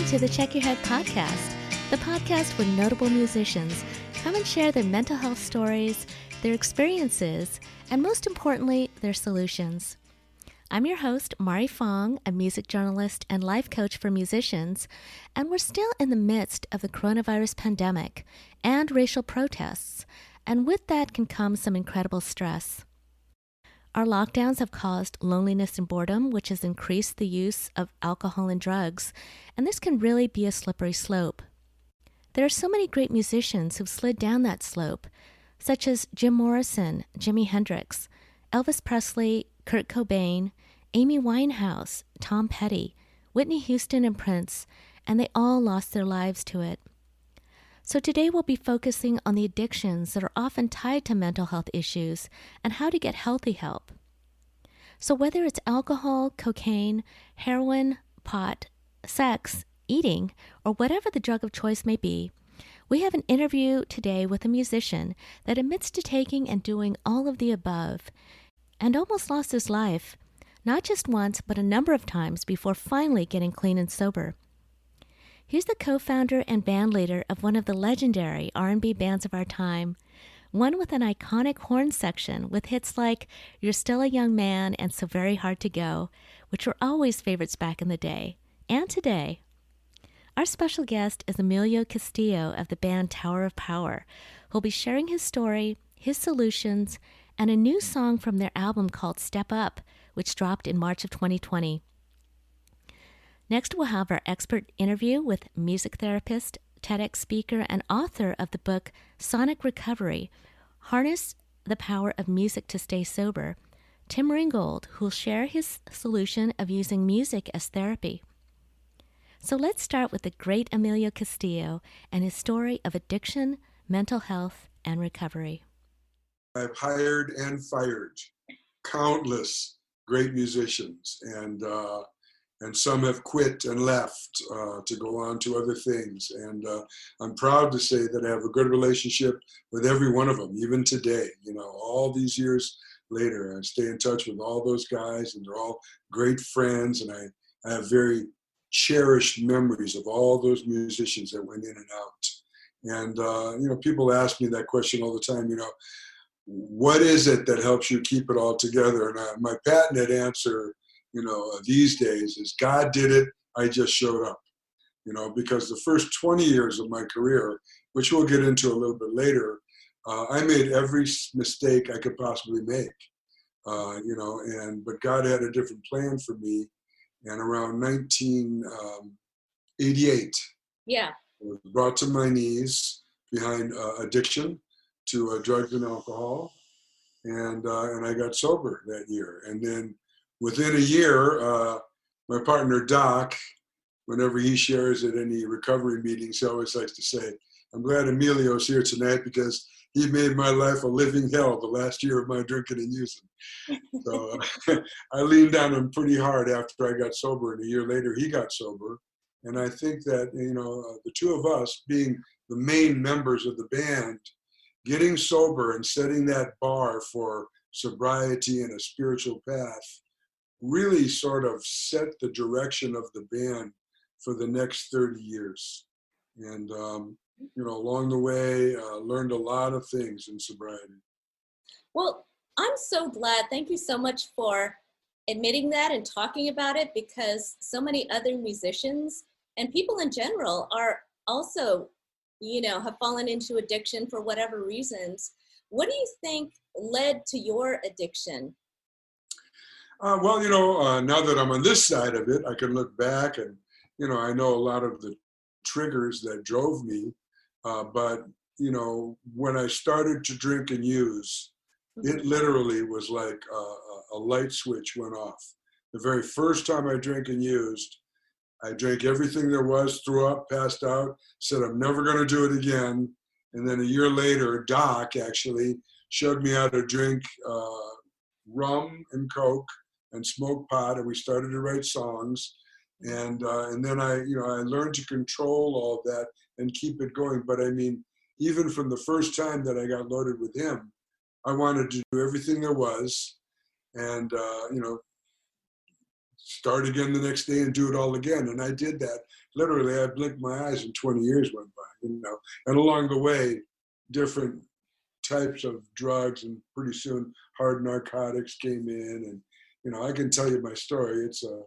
to the Check Your Head podcast, the podcast where notable musicians come and share their mental health stories, their experiences, and most importantly, their solutions. I'm your host, Mari Fong, a music journalist and life coach for musicians, and we're still in the midst of the coronavirus pandemic and racial protests, and with that can come some incredible stress. Our lockdowns have caused loneliness and boredom, which has increased the use of alcohol and drugs, and this can really be a slippery slope. There are so many great musicians who've slid down that slope, such as Jim Morrison, Jimi Hendrix, Elvis Presley, Kurt Cobain, Amy Winehouse, Tom Petty, Whitney Houston, and Prince, and they all lost their lives to it. So today we'll be focusing on the addictions that are often tied to mental health issues and how to get healthy help. So whether it's alcohol, cocaine, heroin, pot, sex, eating, or whatever the drug of choice may be, we have an interview today with a musician that admits to taking and doing all of the above and almost lost his life, not just once, but a number of times before finally getting clean and sober. He's the co-founder and band leader of one of the legendary R&B bands of our time, one with an iconic horn section with hits like You're Still a Young Man and So Very Hard to Go, which were always favorites back in the day, and today. Our special guest is Emilio Castillo of the band Tower of Power, who'll be sharing his story, his solutions, and a new song from their album called Step Up, which dropped in March of 2020. Next, we'll have our expert interview with music therapist, TEDx speaker, and author of the book Sonic Recovery, Harness the Power of Music to Stay Sober, Tim Ringgold, who'll share his solution of using music as therapy. So let's start with the great Emilio Castillo and his story of addiction, mental health, and recovery. I've hired and fired countless great musicians, and some have quit and left to go on to other things. And I'm proud to say that I have a good relationship with every one of them, even today. You know, all these years later, I stay in touch with all those guys, and they're all great friends. And I have very cherished memories of all those musicians that went in and out. And, people ask me that question all the time, what is it that helps you keep it all together? And my patented answer, these days is God did it, I just showed up. Because the first 20 years of my career, which we'll get into a little bit later, I made every mistake I could possibly make, but God had a different plan for me. And around 1988, I was brought to my knees behind addiction to drugs and alcohol, and I got sober that year. And then within a year, my partner Doc, whenever he shares at any recovery meetings, he always likes to say, I'm glad Emilio's here tonight because he made my life a living hell the last year of my drinking and using. So I leaned on him pretty hard after I got sober, and a year later he got sober. And I think that, the two of us being the main members of the band, getting sober and setting that bar for sobriety and a spiritual path really sort of set the direction of the band for the next 30 years. And, along the way, learned a lot of things in sobriety. Well, I'm so glad. Thank you so much for admitting that and talking about it, because so many other musicians and people in general are also, have fallen into addiction for whatever reasons. What do you think led to your addiction? Now that I'm on this side of it, I can look back and, I know a lot of the triggers that drove me. But when I started to drink and use, it literally was like a light switch went off. The very first time I drank and used, I drank everything there was, threw up, passed out, said I'm never going to do it again. And then a year later, Doc actually showed me how to drink rum and Coke and smoke pot, and we started to write songs. And then I learned to control all that and keep it going. But I mean, even from the first time that I got loaded with him, I wanted to do everything there was, and start again the next day and do it all again. And I did that. Literally, I blinked my eyes and 20 years went by, And along the way, different types of drugs, and pretty soon hard narcotics came in. And, I can tell you my story. It's a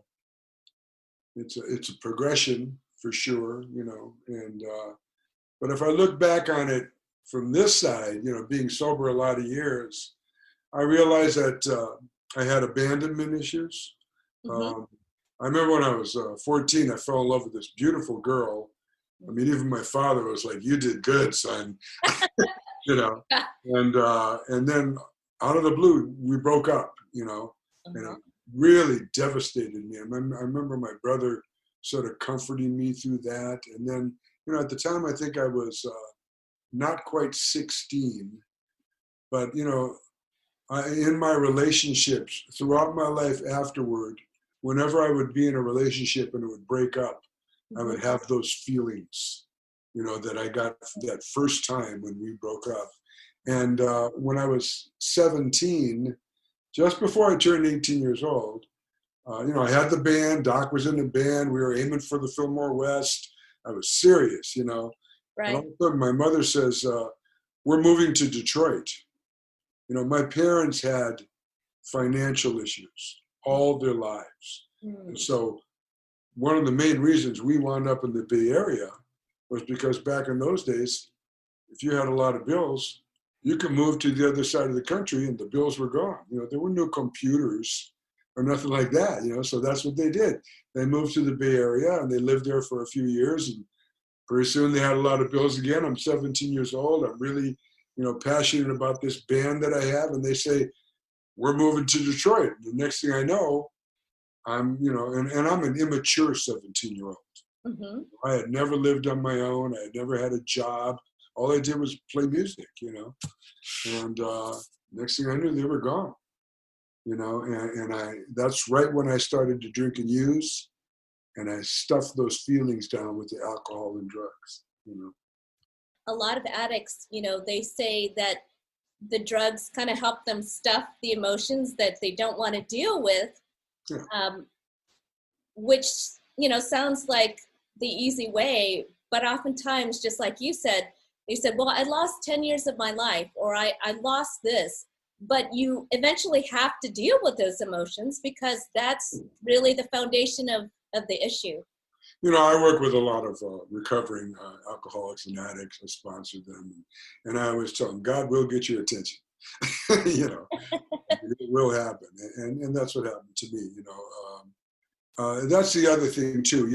progression for sure, and, but if I look back on it from this side, being sober a lot of years, I realized that I had abandonment issues. Mm-hmm. I remember when I was 14, I fell in love with this beautiful girl. I mean, even my father was like, "You did good, son," And then out of the blue, we broke up, and it really devastated me. I remember my brother sort of comforting me through that. And then, at the time, I think I was not quite 16, but, in my relationships throughout my life afterward, whenever I would be in a relationship and it would break up, I would have those feelings, that I got that first time when we broke up. And when I was 17, just before I turned 18 years old, I had the band. Doc was in the band. We were aiming for the Fillmore West. I was serious, Right. And all of a sudden, my mother says, "We're moving to Detroit." My parents had financial issues all their lives. And so one of the main reasons we wound up in the Bay Area was because back in those days, if you had a lot of bills, you could move to the other side of the country and the bills were gone. There were no computers or nothing like that, so that's what they did. They moved to the Bay Area and they lived there for a few years, and pretty soon they had a lot of bills again. I'm 17 years old. I'm really, passionate about this band that I have, and they say, "We're moving to Detroit." The next thing I know, I'm, and I'm an immature 17-year-old. Mm-hmm. I had never lived on my own. I had never had a job. All I did was play music, and next thing I knew, they were gone, and that's right when I started to drink and use, and I stuffed those feelings down with the alcohol and drugs, A lot of addicts, they say that the drugs kind of help them stuff the emotions that they don't want to deal with, which, sounds like the easy way, but oftentimes, just like you said, well, I lost 10 years of my life, or I lost this, but you eventually have to deal with those emotions because that's really the foundation of the issue. I work with a lot of recovering alcoholics and addicts. I sponsor them, and I always tell them, God will get your attention. It will happen, and that's what happened to me. That's the other thing too.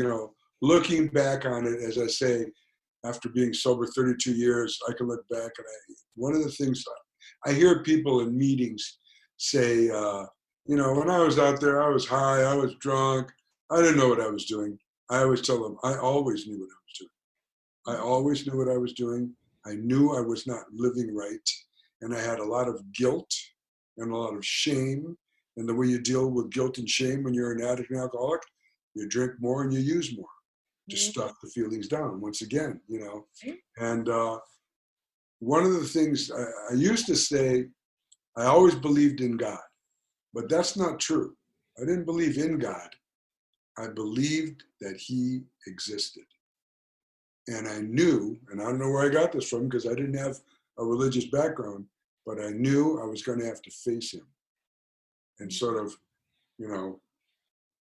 Looking back on it, as I say, after being sober 32 years, I can look back and one of the things I hear people in meetings say, when I was out there, I was high, I was drunk, I didn't know what I was doing. I always tell them, I always knew what I was doing. I always knew what I was doing. I knew I was not living right. And I had a lot of guilt and a lot of shame. And the way you deal with guilt and shame when you're an addict and alcoholic, you drink more and you use more to stuff the feelings down once again, And one of the things I used to say, I always believed in God, but that's not true. I didn't believe in God. I believed that he existed. And I knew, and I don't know where I got this from because I didn't have a religious background, but I knew I was going to have to face him and sort of,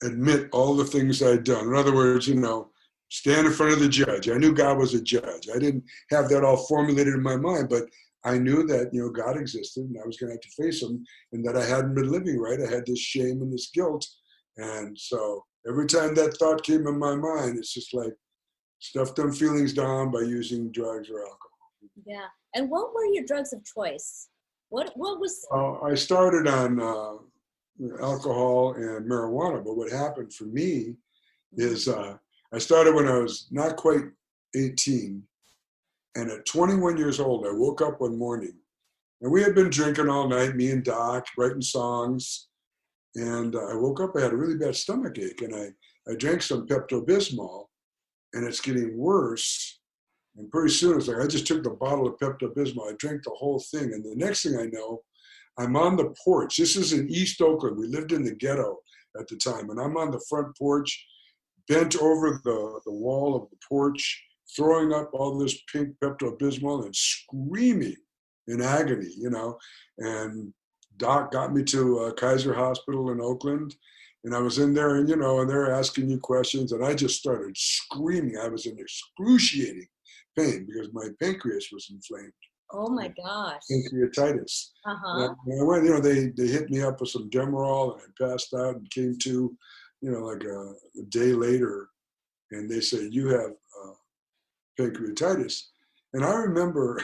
admit all the things I'd done. In other words, stand in front of the judge. I knew God was a judge. I didn't have that all formulated in my mind, but I knew that, God existed and I was going to have to face him and that I hadn't been living right. I had this shame and this guilt. And so every time that thought came in my mind, it's just like stuff them feelings down by using drugs or alcohol. Yeah. And what were your drugs of choice? What was? I started on alcohol and marijuana, but what happened for me is I started when I was not quite 18. And at 21 years old, I woke up one morning and we had been drinking all night, me and Doc, writing songs. And I woke up, I had a really bad stomach ache and I drank some Pepto-Bismol and it's getting worse. And pretty soon it's like, I just took the bottle of Pepto-Bismol, I drank the whole thing. And the next thing I know, I'm on the porch. This is in East Oakland. We lived in the ghetto. at the time. And I'm on the front porch, bent over the wall of the porch, throwing up all this pink Pepto-Bismol and screaming in agony, and Doc got me to Kaiser Hospital in Oakland, and I was in there, and and they're asking you questions, and I just started screaming. I was in excruciating pain because my pancreas was inflamed. Oh my gosh. Pancreatitis. Uh-huh. And I went, they hit me up with some Demerol, and I passed out and came to, like a day later, and they said, you have pancreatitis. And I remember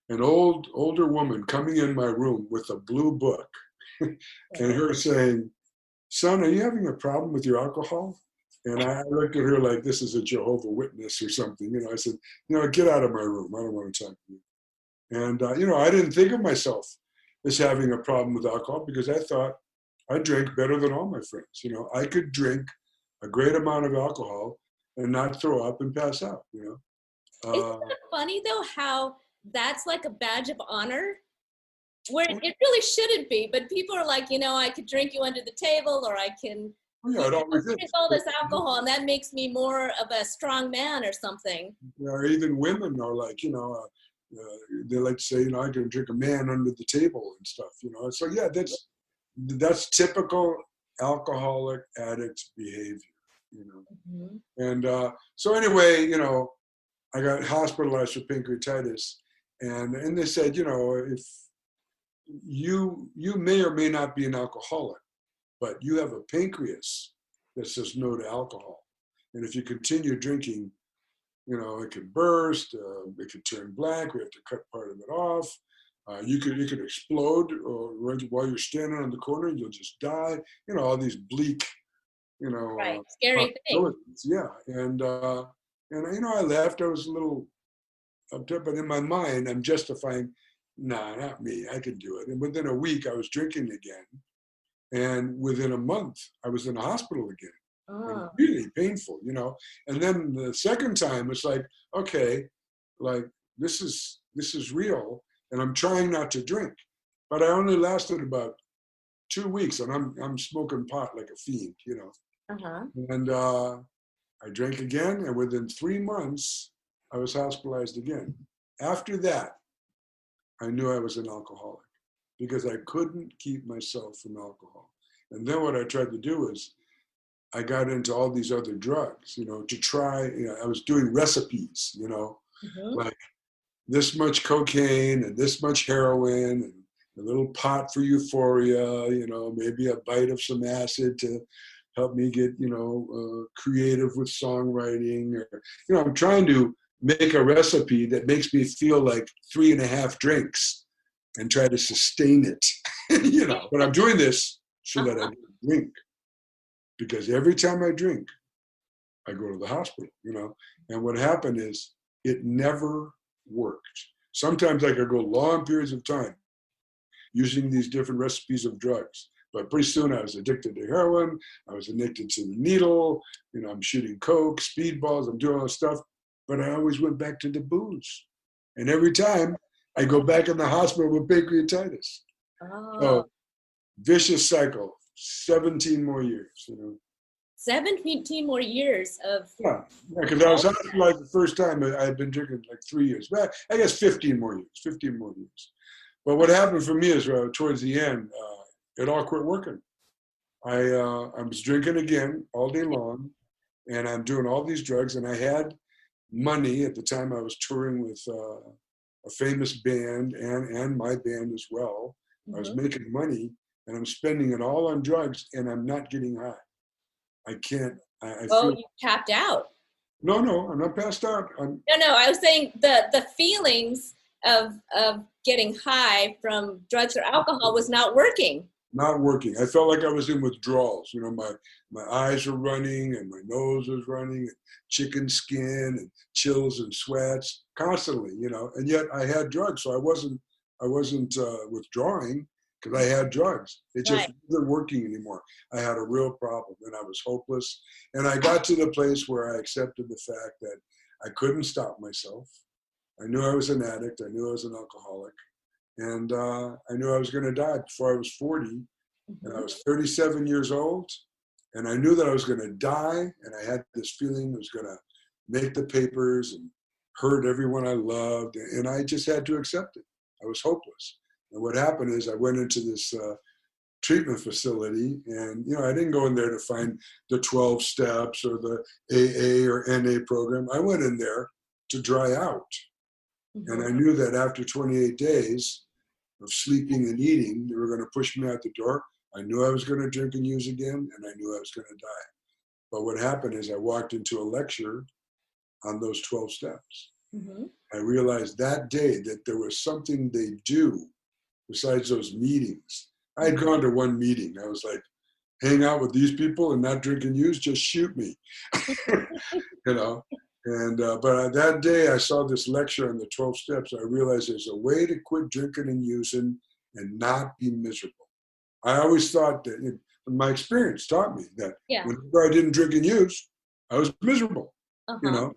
an older woman coming in my room with a blue book and her saying, son, are you having a problem with your alcohol? And I looked at her like this is a Jehovah's Witness or something. I said, get out of my room. I don't want to talk to you. And, I didn't think of myself as having a problem with alcohol because I thought I drank better than all my friends. I could drink a great amount of alcohol and not throw up and pass out, Isn't it funny, though, how that's like a badge of honor? Where it really shouldn't be, but people are like, I could drink you under the table, or I can drink all this alcohol, and that makes me more of a strong man or something. Or even women are like, they like to say, I can drink a man under the table and stuff, So yeah, that's typical alcoholic addict behavior, Mm-hmm. And so anyway, I got hospitalized for pancreatitis, and they said, if you may or may not be an alcoholic, but you have a pancreas that says no to alcohol. And if you continue drinking, it could burst, it could turn black, we have to cut part of it off. You could explode while you're standing on the corner, you'll just die. All these bleak, right, scary things. Yeah, and I left. I was a little upset, but in my mind, I'm justifying, nah, not me. I can do it. And within a week, I was drinking again, and within a month, I was in the hospital again. And really painful, And then the second time, it's like, okay, like this is real, and I'm trying not to drink, but I only lasted about 2 weeks, and I'm smoking pot like a fiend, Uh-huh. And I drank again, and within 3 months, I was hospitalized again. After that, I knew I was an alcoholic because I couldn't keep myself from alcohol. And then what I tried to do is I got into all these other drugs, to try, I was doing recipes, Mm-hmm. like this much cocaine and this much heroin and a little pot for euphoria, maybe a bite of some acid to help me get, creative with songwriting. Or, I'm trying to make a recipe that makes me feel like 3.5 drinks and try to sustain it, But I'm doing this so that I don't drink. Because every time I drink, I go to the hospital, And what happened is it never worked. Sometimes I could go long periods of time using these different recipes of drugs. But pretty soon I was addicted to heroin. I was addicted to the needle. I'm shooting coke, speedballs. I'm doing all this stuff. But I always went back to the booze. And every time I go back in the hospital with pancreatitis. Oh. So vicious cycle. 17 more years, 17 more years of... Yeah, because I was hospitalized the first time. I had been drinking like 3 years. But I guess 15 more years. But what happened for me is towards the end, it all quit working. I was drinking again all day long, and I'm doing all these drugs, and I had money. At the time I was touring with a famous band and my band as well. Mm-hmm. I was making money, and I'm spending it all on drugs, and I'm not getting high. I can't. I feel. You tapped out. No, I'm not passed out. No, I was saying the feelings of getting high from drugs or alcohol was not working. Not working. I felt like I was in withdrawals. My eyes were running, and my nose was running, and chicken skin, and chills and sweats constantly. And yet I had drugs, so I wasn't withdrawing. Because I had drugs. It just wasn't working anymore. I had a real problem, and I was hopeless. And I got to the place where I accepted the fact that I couldn't stop myself. I knew I was an addict. I knew I was an alcoholic. And I knew I was going to die before I was 40. And I Mm-hmm. was 37 years old, and I knew that I was going to die, and I had this feeling it was going to make the papers and hurt everyone I loved, and I just had to accept it. I was hopeless. And what happened is I went into this treatment facility, and I didn't go in there to find the 12 steps or the AA or NA program. I went in there to dry out. And I Mm-hmm. knew that after 28 days of sleeping and eating, they were going to push me out the door. I knew I was going to drink and use again, and I knew I was going to die. But what happened is I walked into a lecture on those 12 steps. Mm-hmm. I realized that day that there was something they do besides those meetings. I had gone to one meeting. I was like, hang out with these people and not drink and use, just shoot me. And but that day I saw this lecture on the 12 steps. I realized there's a way to quit drinking and using and not be miserable. I always thought that my experience taught me that Yeah. whenever I didn't drink and use, I was miserable, Uh-huh.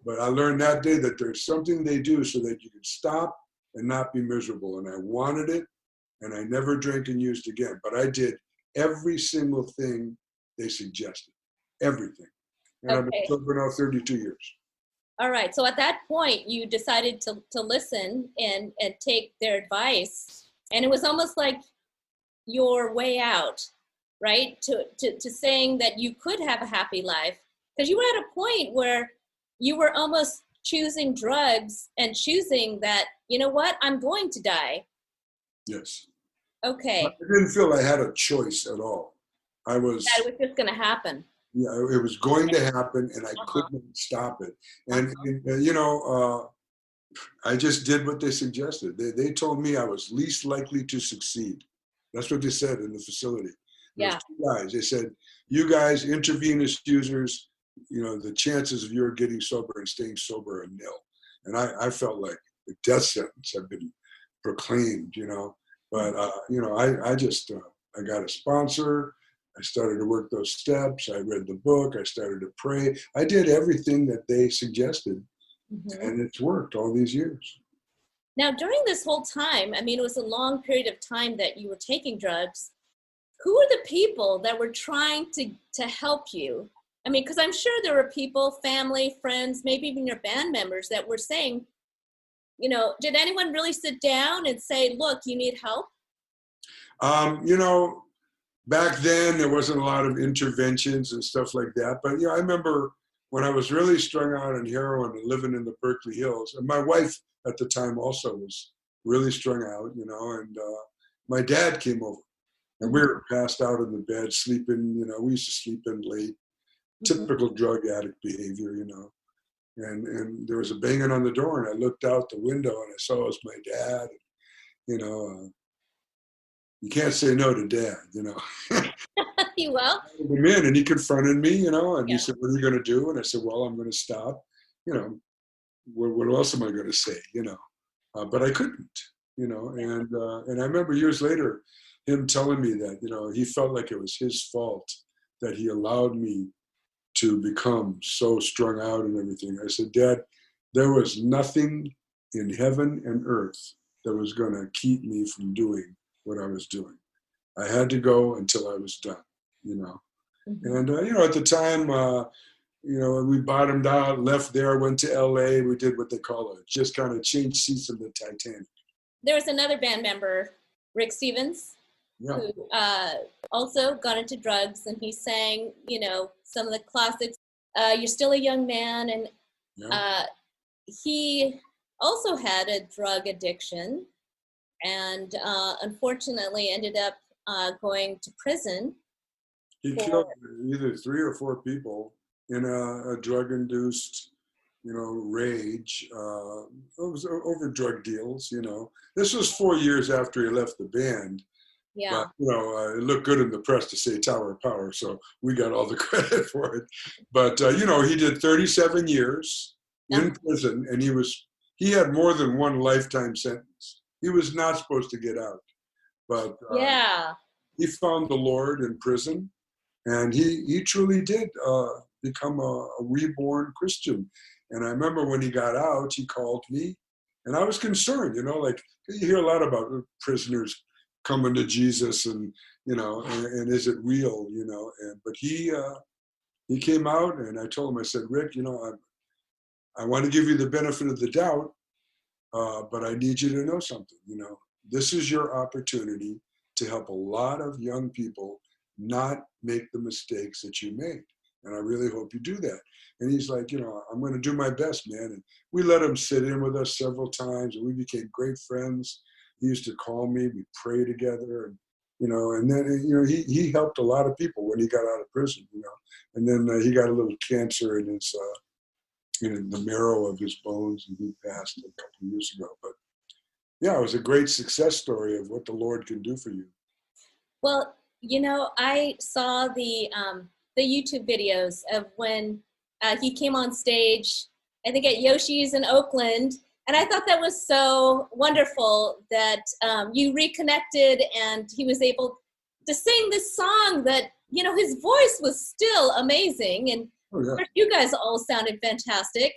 But I learned that day that there's something they do so that you can stop and not be miserable. And I wanted it, and I never drank and used again. But I did every single thing they suggested, everything. And I've been Okay. sober now 32 years. All right. So at that point, you decided to listen and take their advice. And it was almost like your way out, right? To saying that you could have a happy life. Because you were at a point where you were almost choosing drugs and choosing that, you know what, I'm going to die. Yes. Okay. I didn't feel I had a choice at all. I was, That was just going to happen. it was going to happen, and I Uh-huh. couldn't stop it. And I just did what they suggested. They told me I was least likely to succeed. That's what they said in the facility. There was Yeah. two guys. They said, you guys, intravenous users, the chances of your getting sober and staying sober are nil. And I felt like the death sentence had been proclaimed, But, I got a sponsor. I started to work those steps. I read the book. I started to pray. I did everything that they suggested. Mm-hmm. And it's worked all these years. Now, during this whole time, I mean, it was a long period of time that you were taking drugs. Who were the people that were trying to help you? I mean, because I'm sure there were people, family, friends, maybe even your band members that were saying, did anyone really sit down and say, look, you need help? Back then there wasn't a lot of interventions and stuff like that. But, I remember when I was really strung out on heroin and living in the Berkeley Hills, and my wife at the time also was really strung out, and my dad came over, and we were passed out in the bed, sleeping, we used to sleep in late, typical drug addict behavior, and there was a banging on the door, and I looked out the window and I saw it was my dad. You can't say no to dad, You well? I came in and he confronted me, and Yeah. he said, what are you going to do? And I said, well, I'm going to stop. What else am I going to say, but I couldn't, and I remember years later him telling me that, he felt like it was his fault that he allowed me to become so strung out and everything. I said, Dad, there was nothing in heaven and earth that was going to keep me from doing what I was doing. I had to go until I was done, Mm-hmm. And, at the time, we bottomed out, left there, went to LA. We did what they call it, just kind of changed seats of the Titanic. There was another band member, Rick Stevens, Yeah. who also got into drugs, and he sang, some of the classics. You're still a young man, and Yeah. He also had a drug addiction, and unfortunately ended up going to prison. He killed either 3 or 4 people in a drug-induced, rage. It was over drug deals, This was 4 years after he left the band. Yeah. But, it looked good in the press to say Tower of Power, so we got all the credit for it. But, he did 37 years in prison, and he had more than one lifetime sentence. He was not supposed to get out. But he found the Lord in prison, and he truly did become a reborn Christian. And I remember when he got out, he called me, and I was concerned, like you hear a lot about prisoners coming to Jesus, and and is it real, but he came out, and I told him, I said, Rick, I want to give you the benefit of the doubt, but I need you to know something. This is your opportunity to help a lot of young people not make the mistakes that you made. And I really hope you do that. And he's like, I'm going to do my best, man. And we let him sit in with us several times, and we became great friends. He used to call me, we pray together, and then, he helped a lot of people when he got out of prison, and then he got a little cancer in his, in the marrow of his bones, and he passed a couple of years ago. But yeah, it was a great success story of what the Lord can do for you. Well, I saw the YouTube videos of when he came on stage, I think at Yoshi's in Oakland. And I thought that was so wonderful that you reconnected and he was able to sing this song that, his voice was still amazing. And of course, you guys all sounded fantastic.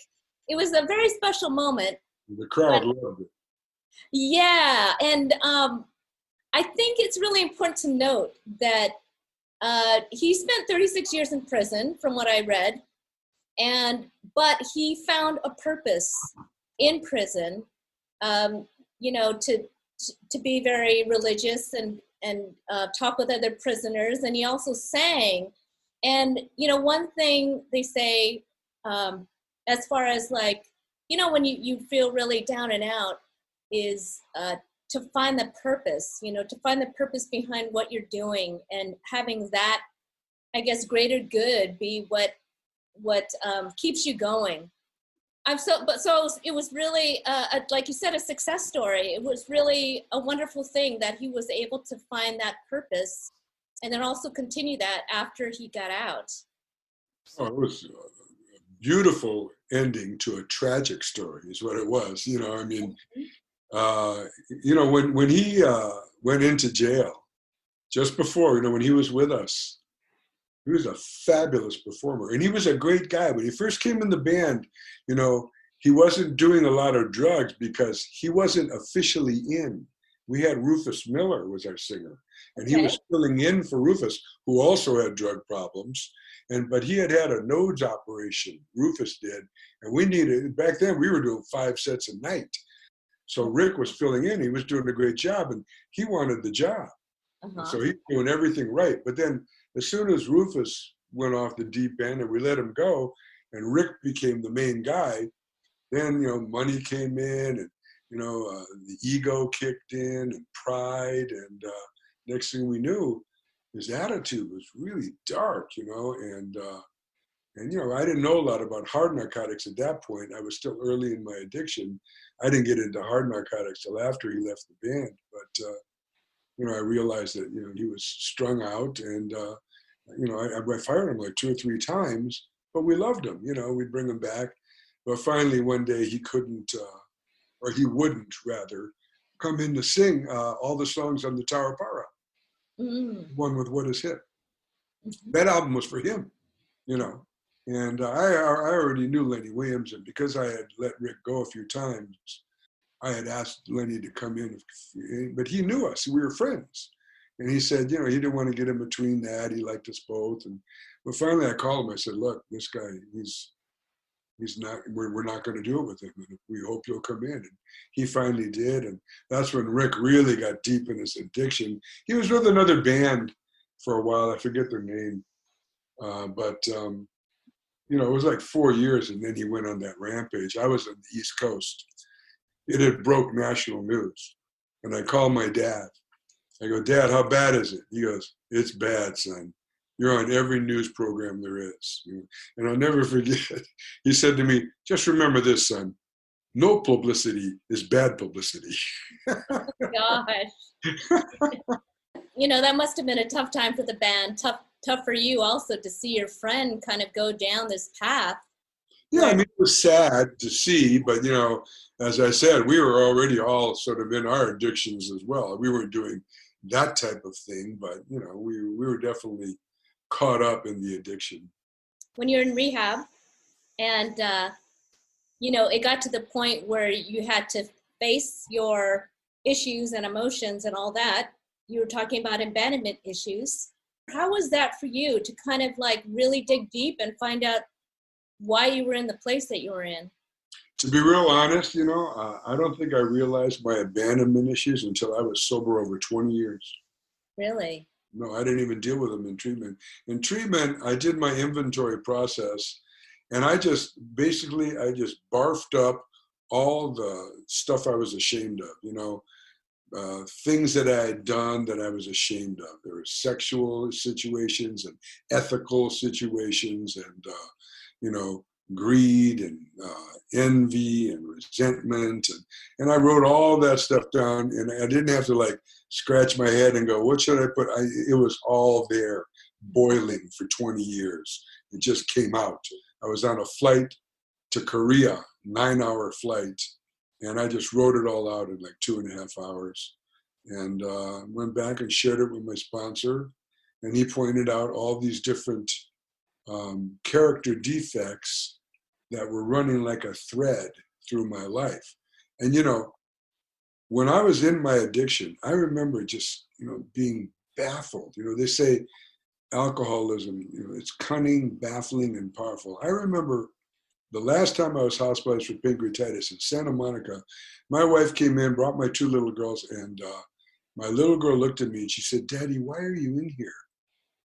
It was a very special moment. The crowd loved it. Yeah. And I think it's really important to note that he spent 36 years in prison, from what I read, but he found a purpose in prison, to be very religious and talk with other prisoners, and he also sang. And one thing they say, as far as when you feel really down and out, is to find the purpose, to find the purpose behind what you're doing, and having that, I guess, greater good be what keeps you going. So it was really, like you said, a success story. It was really a wonderful thing that he was able to find that purpose, and then also continue that after he got out. Oh, it was a beautiful ending to a tragic story, is what it was. When he went into jail, just before, when he was with us, he was a fabulous performer, and he was a great guy. When he first came in the band, he wasn't doing a lot of drugs because he wasn't officially in. We had Rufus Miller was our singer, and he was filling in for Rufus, who also had drug problems. But he had a nose operation, Rufus did, and we needed, back then we were doing 5 sets a night. So Rick was filling in, he was doing a great job, and he wanted the job. So he was doing everything right. But then as soon as Rufus went off the deep end and we let him go, and Rick became the main guy, then, money came in, and, the ego kicked in, and pride, and next thing we knew, his attitude was really dark, and I didn't know a lot about hard narcotics at that point. I was still early in my addiction. I didn't get into hard narcotics till after he left the band, but I realized that, he was strung out, and I fired him like 2 or 3 times, but we loved him, we'd bring him back. But finally one day he couldn't, or he wouldn't rather, come in to sing all the songs on the Tower Para. One with What Is Hit. That album was for him, And I already knew Lenny Williams, and because I had let Rick go a few times, I had asked Lenny to come in, but he knew us. We were friends. And he said, he didn't want to get in between that. He liked us both. But finally I called him. I said, look, this guy, he's not, we're not going to do it with him. And we hope you'll come in. And he finally did. And that's when Rick really got deep in his addiction. He was with another band for a while. I forget their name. It was like 4 years, and then he went on that rampage. I was on the East Coast. It had broke national news. And I called my dad. I go, Dad, how bad is it? He goes, it's bad, son. You're on every news program there is. And I'll never forget, he said to me, just remember this, son. No publicity is bad publicity. Oh, gosh. That must have been a tough time for the band. Tough for you also to see your friend kind of go down this path. Yeah, it was sad to see, but as I said, we were already all sort of in our addictions as well. We weren't doing that type of thing, but we were definitely caught up in the addiction. When you're in rehab, and it got to the point where you had to face your issues and emotions and all that, you were talking about abandonment issues. How was that for you to kind of like really dig deep and find out why you were in the place that you were in? To be real honest, I don't think I realized my abandonment issues until I was sober over 20 years. Really? No, I didn't even deal with them in treatment. In treatment, I did my inventory process, and I just barfed up all the stuff I was ashamed of, things that I had done that I was ashamed of. There were sexual situations and ethical situations and, greed and envy and resentment. And I wrote all that stuff down, and I didn't have to like scratch my head and go, what should I put? It was all there, boiling for 20 years. It just came out. I was on a flight to Korea, 9-hour flight, and I just wrote it all out in like 2.5 hours. And went back and shared it with my sponsor, and he pointed out all these different character defects that were running like a thread through my life. And when I was in my addiction, I remember just being baffled. They say alcoholism, it's cunning, baffling, and powerful. I remember the last time I was hospitalized for pancreatitis in Santa Monica, my wife came in, brought my 2 little girls, and my little girl looked at me and she said, Daddy, why are you in here?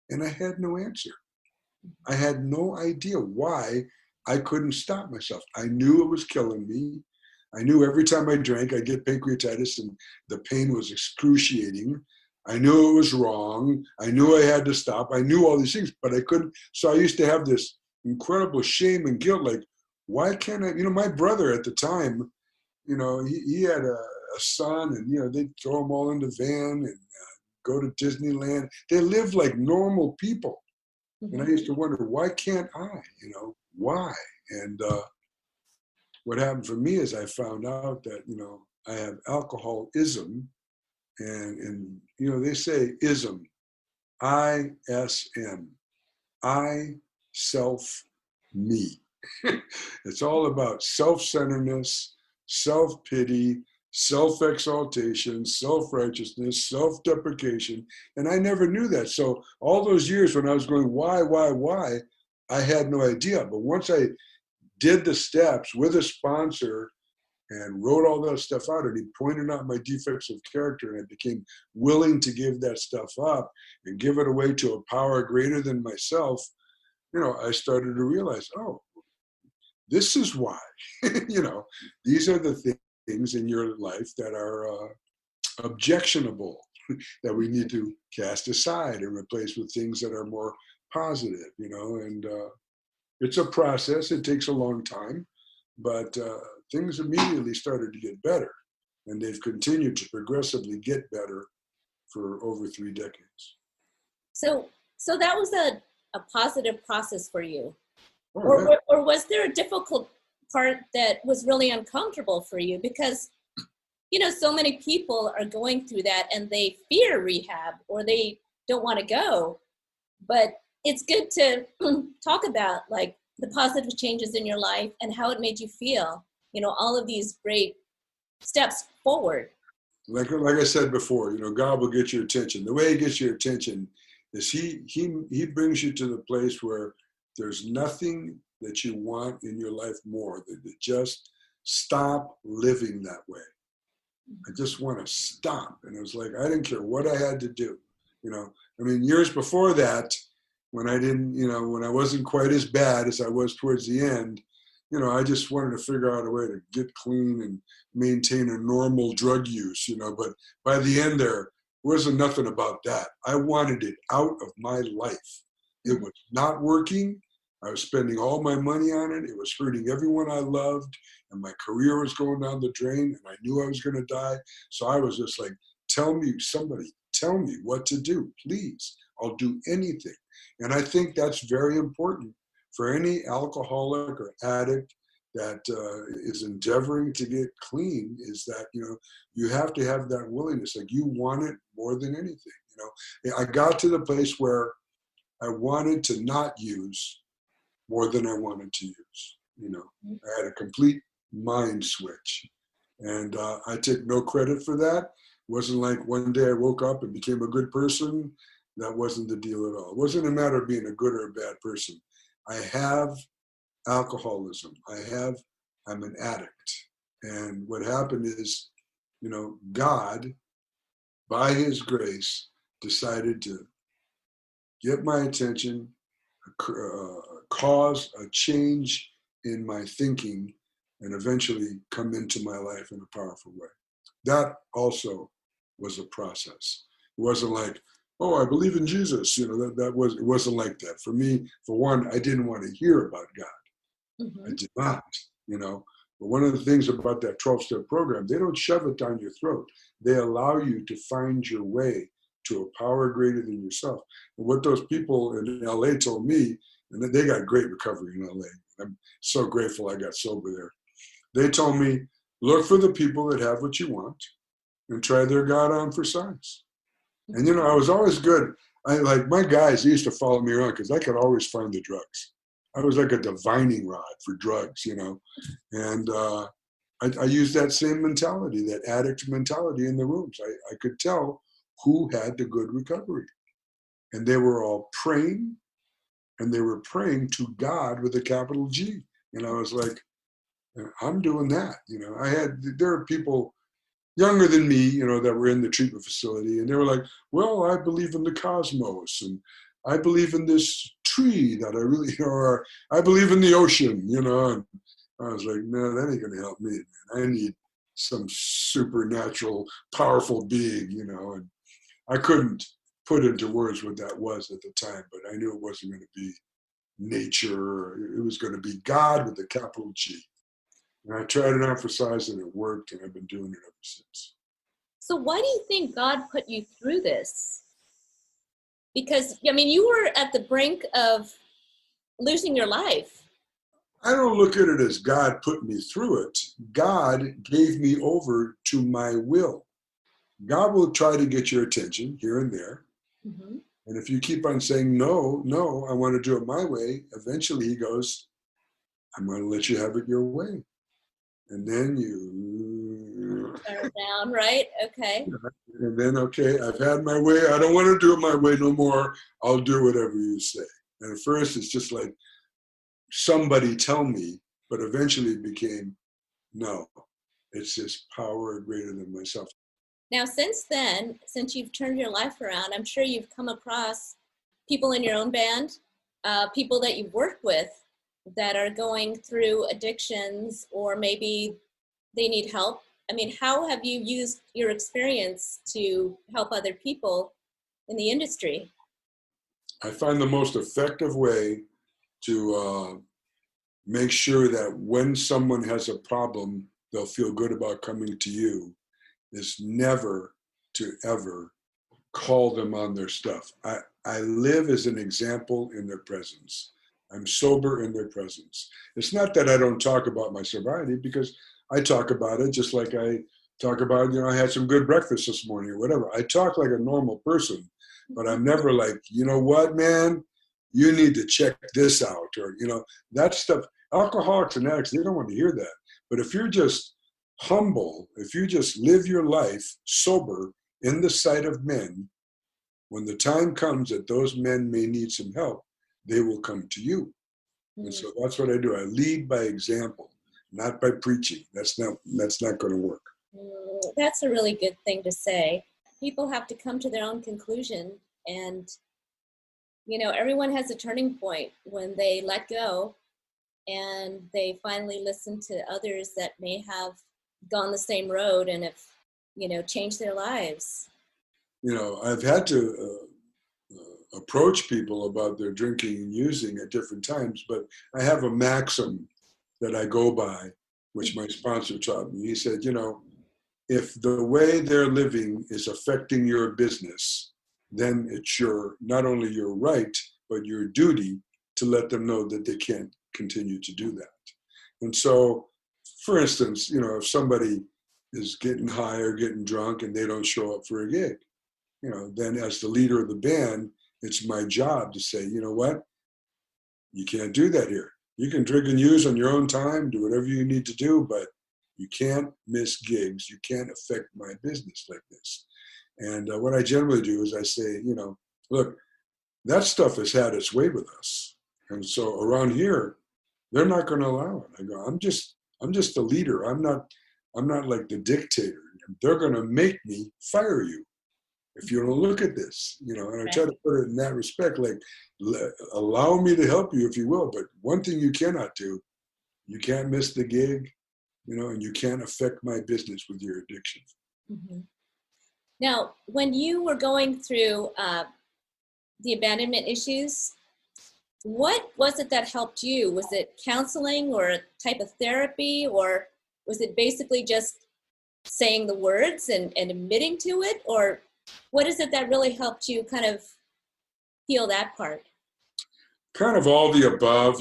And I had no answer. I had no idea why I couldn't stop myself. I knew it was killing me. I knew every time I drank, I'd get pancreatitis and the pain was excruciating. I knew it was wrong. I knew I had to stop. I knew all these things, but I couldn't. So I used to have this incredible shame and guilt. Like, why can't I? My brother at the time, he had a son, and they'd throw them all in the van and go to Disneyland. They lived like normal people. And I used to wonder, why can't I? Why? And what happened for me is I found out that, I have alcoholism, and they say ism, I-S-M, I, self, me. It's all about self-centeredness, self-pity, self-exaltation, self-righteousness, self-deprecation. And I never knew that. So all those years when I was going, why, I had no idea. But once I did the steps with a sponsor and wrote all that stuff out, and he pointed out my defects of character, and I became willing to give that stuff up and give it away to a power greater than myself, I started to realize, oh, this is why. These are the things in your life that are objectionable, that we need to cast aside and replace with things that are more positive, and it's a process. It takes a long time, but things immediately started to get better, and they've continued to progressively get better for over 3 decades. So that was a positive process for you. Oh, yeah. Or was there a difficult part that was really uncomfortable for you? Because, so many people are going through that and they fear rehab or they don't want to go. But it's good to talk about like the positive changes in your life and how it made you feel, all of these great steps forward. Like I said before, God will get your attention. The way he gets your attention is he brings you to the place where there's nothing that you want in your life more than to just stop living that way. I just want to stop. And it was like, I didn't care what I had to do. Years before that, when I didn't, when I wasn't quite as bad as I was towards the end, I just wanted to figure out a way to get clean and maintain a normal drug use, but by the end there wasn't nothing about that. I wanted it out of my life. It was not working. I was spending all my money on it. It was hurting everyone I loved, and my career was going down the drain, and I knew I was going to die. So I was just like, somebody tell me what to do, please. I'll do anything. And I think that's very important for any alcoholic or addict that is endeavoring to get clean, is that, you have to have that willingness. Like, you want it more than anything. I got to the place where I wanted to not use more than I wanted to use. I had a complete mind switch, and I take no credit for that. Wasn't like one day I woke up and became a good person. That wasn't the deal at all. It wasn't a matter of being a good or a bad person. I have alcoholism. I'm an addict. And what happened is, God, by his grace, decided to get my attention, cause a change in my thinking, and eventually come into my life in a powerful way. That also was a process. It wasn't like, oh, I believe in Jesus. It wasn't like that. For me, for one, I didn't want to hear about God. Mm-hmm. I did not, But one of the things about that 12-step program, they don't shove it down your throat. They allow you to find your way to a power greater than yourself. And what those people in LA told me, and they got great recovery in LA. I'm so grateful I got sober there. They told me, look for the people that have what you want and try their God on for size. And, I was always good. My guys, they used to follow me around because I could always find the drugs. I was like a divining rod for drugs, And I used that same mentality, that addict mentality in the rooms. I could tell who had the good recovery. And they were all praying, and they were praying to God with a capital G. And I was like, I'm doing that. There are people younger than me, that were in the treatment facility, and they were like, well, I believe in the cosmos, and I believe in this tree that I really, or I believe in the ocean, and I was like, no, that ain't gonna help me, man. I need some supernatural, powerful being, and I couldn't put into words what that was at the time, but I knew it wasn't gonna be nature, it was gonna be God with a capital G. And I tried it on for size, and it worked, and I've been doing it ever since. So why do you think God put you through this? Because, you were at the brink of losing your life. I don't look at it as God put me through it. God gave me over to my will. God will try to get your attention here and there. Mm-hmm. And if you keep on saying, no, I want to do it my way, eventually he goes, I'm going to let you have it your way. And then you turn down, right? Okay. And then, okay, I've had my way. I don't want to do it my way no more. I'll do whatever you say. And at first, it's just like somebody tell me, but eventually it became, no, it's this power greater than myself. Now, since then, since you've turned your life around, I'm sure you've come across people in your own band, people that you've worked with that are going through addictions, or maybe they need help. How have you used your experience to help other people in the industry? I find the most effective way to make sure that when someone has a problem, they'll feel good about coming to you is never to ever call them on their stuff. I live as an example in their presence. I'm sober in their presence. It's not that I don't talk about my sobriety, because I talk about it just like I talk about, I had some good breakfast this morning or whatever. I talk like a normal person, but I'm never like, you know what, man, you need to check this out, or, that stuff. Alcoholics and addicts, they don't want to hear that. But if you're just humble, if you just live your life sober in the sight of men, when the time comes that those men may need some help, they will come to you. Mm-hmm. And so that's what I do. I lead by example, not by preaching. That's not going to work. That's a really good thing to say. People have to come to their own conclusion, and everyone has a turning point when they let go and they finally listen to others that may have gone the same road and have changed their lives. I've had to approach people about their drinking and using at different times, but I have a maxim that I go by, which my sponsor taught me. He said, if the way they're living is affecting your business, then it's not only your right, but your duty to let them know that they can't continue to do that. And so, for instance, if somebody is getting high or getting drunk and they don't show up for a gig, then as the leader of the band, it's my job to say, you know what? You can't do that here. You can drink and use on your own time, do whatever you need to do, but You can't miss gigs. You can't affect my business like this. And what I generally do is I say, look, that stuff has had its way with us. And so around here, they're not going to allow it. I go, I'm just a leader. I'm not like the dictator. They're going to make me fire you if you don't look at this, and I try to put it in that respect, like, allow me to help you if you will. But one thing you cannot do, you can't miss the gig, and you can't affect my business with your addiction. Mm-hmm. Now, when you were going through the abandonment issues, what was it that helped you? Was it counseling or a type of therapy, or was it basically just saying the words and admitting to it? Or what is it that really helped you kind of heal that part? Kind of all the above,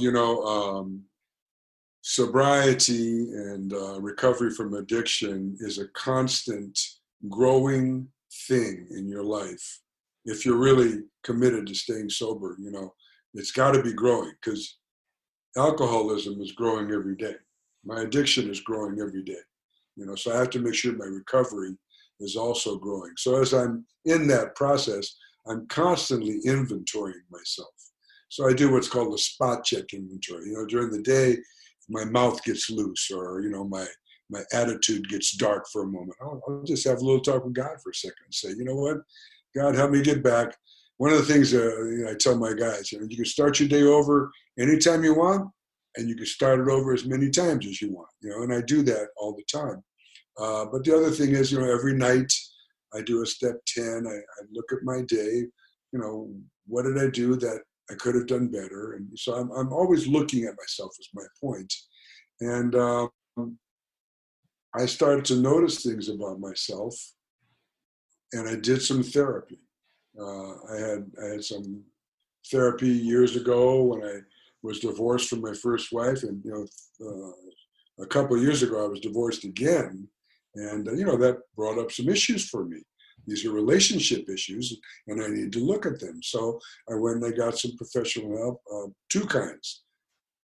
sobriety and recovery from addiction is a constant growing thing in your life. If you're really committed to staying sober, it's got to be growing, because alcoholism is growing every day. My addiction is growing every day, so I have to make sure my recovery is also growing. So as I'm in that process, I'm constantly inventorying myself. So I do what's called a spot check inventory. During the day, my mouth gets loose, or my attitude gets dark for a moment. I'll just have a little talk with God for a second and say, you know what, God, help me get back. One of the things I tell my guys, you can start your day over anytime you want, and you can start it over as many times as you want. And I do that all the time. But the other thing is, every night I do a step 10. I look at my day. What did I do that I could have done better? And so I'm always looking at myself, as my point. And I started to notice things about myself, and I did some therapy. I had some therapy years ago when I was divorced from my first wife, and a couple of years ago I was divorced again, and that brought up some issues for me. These are relationship issues, and I need to look at them. So I went and I got some professional help, two kinds: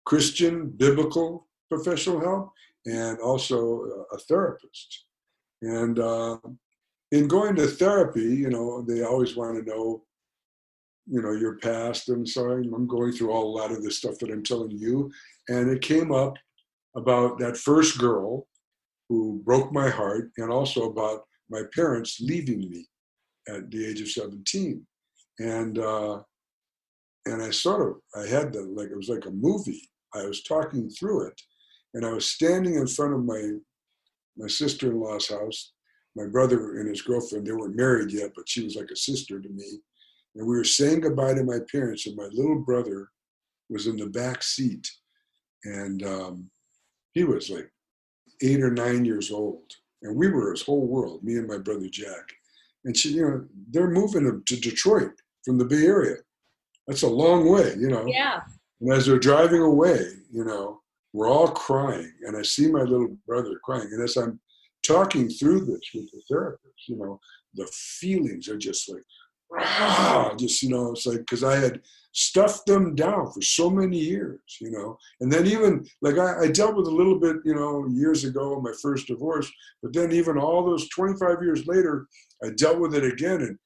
Christian, biblical professional help, and also a therapist. And in going to therapy, they always want to know, your past. And so I'm going through a lot of this stuff that I'm telling you. And it came up about that first girl who broke my heart, and also about my parents leaving me at the age of 17. And I had it was like a movie. I was talking through it, and I was standing in front of my sister-in-law's house. My brother and his girlfriend, they weren't married yet, but she was like a sister to me. And we were saying goodbye to my parents, and my little brother was in the back seat. And he was like 8 or 9 years old. And we were his whole world, me and my brother Jack. And they're moving him to Detroit from the Bay Area. That's a long way, Yeah. And as they're driving away, we're all crying. And I see my little brother crying. And as I'm talking through this with the therapist, the feelings are just like, it's like, because I had stuffed them down for so many years, and then even like I dealt with a little bit, years ago in my first divorce, but then even all those 25 years later, I dealt with it again. And,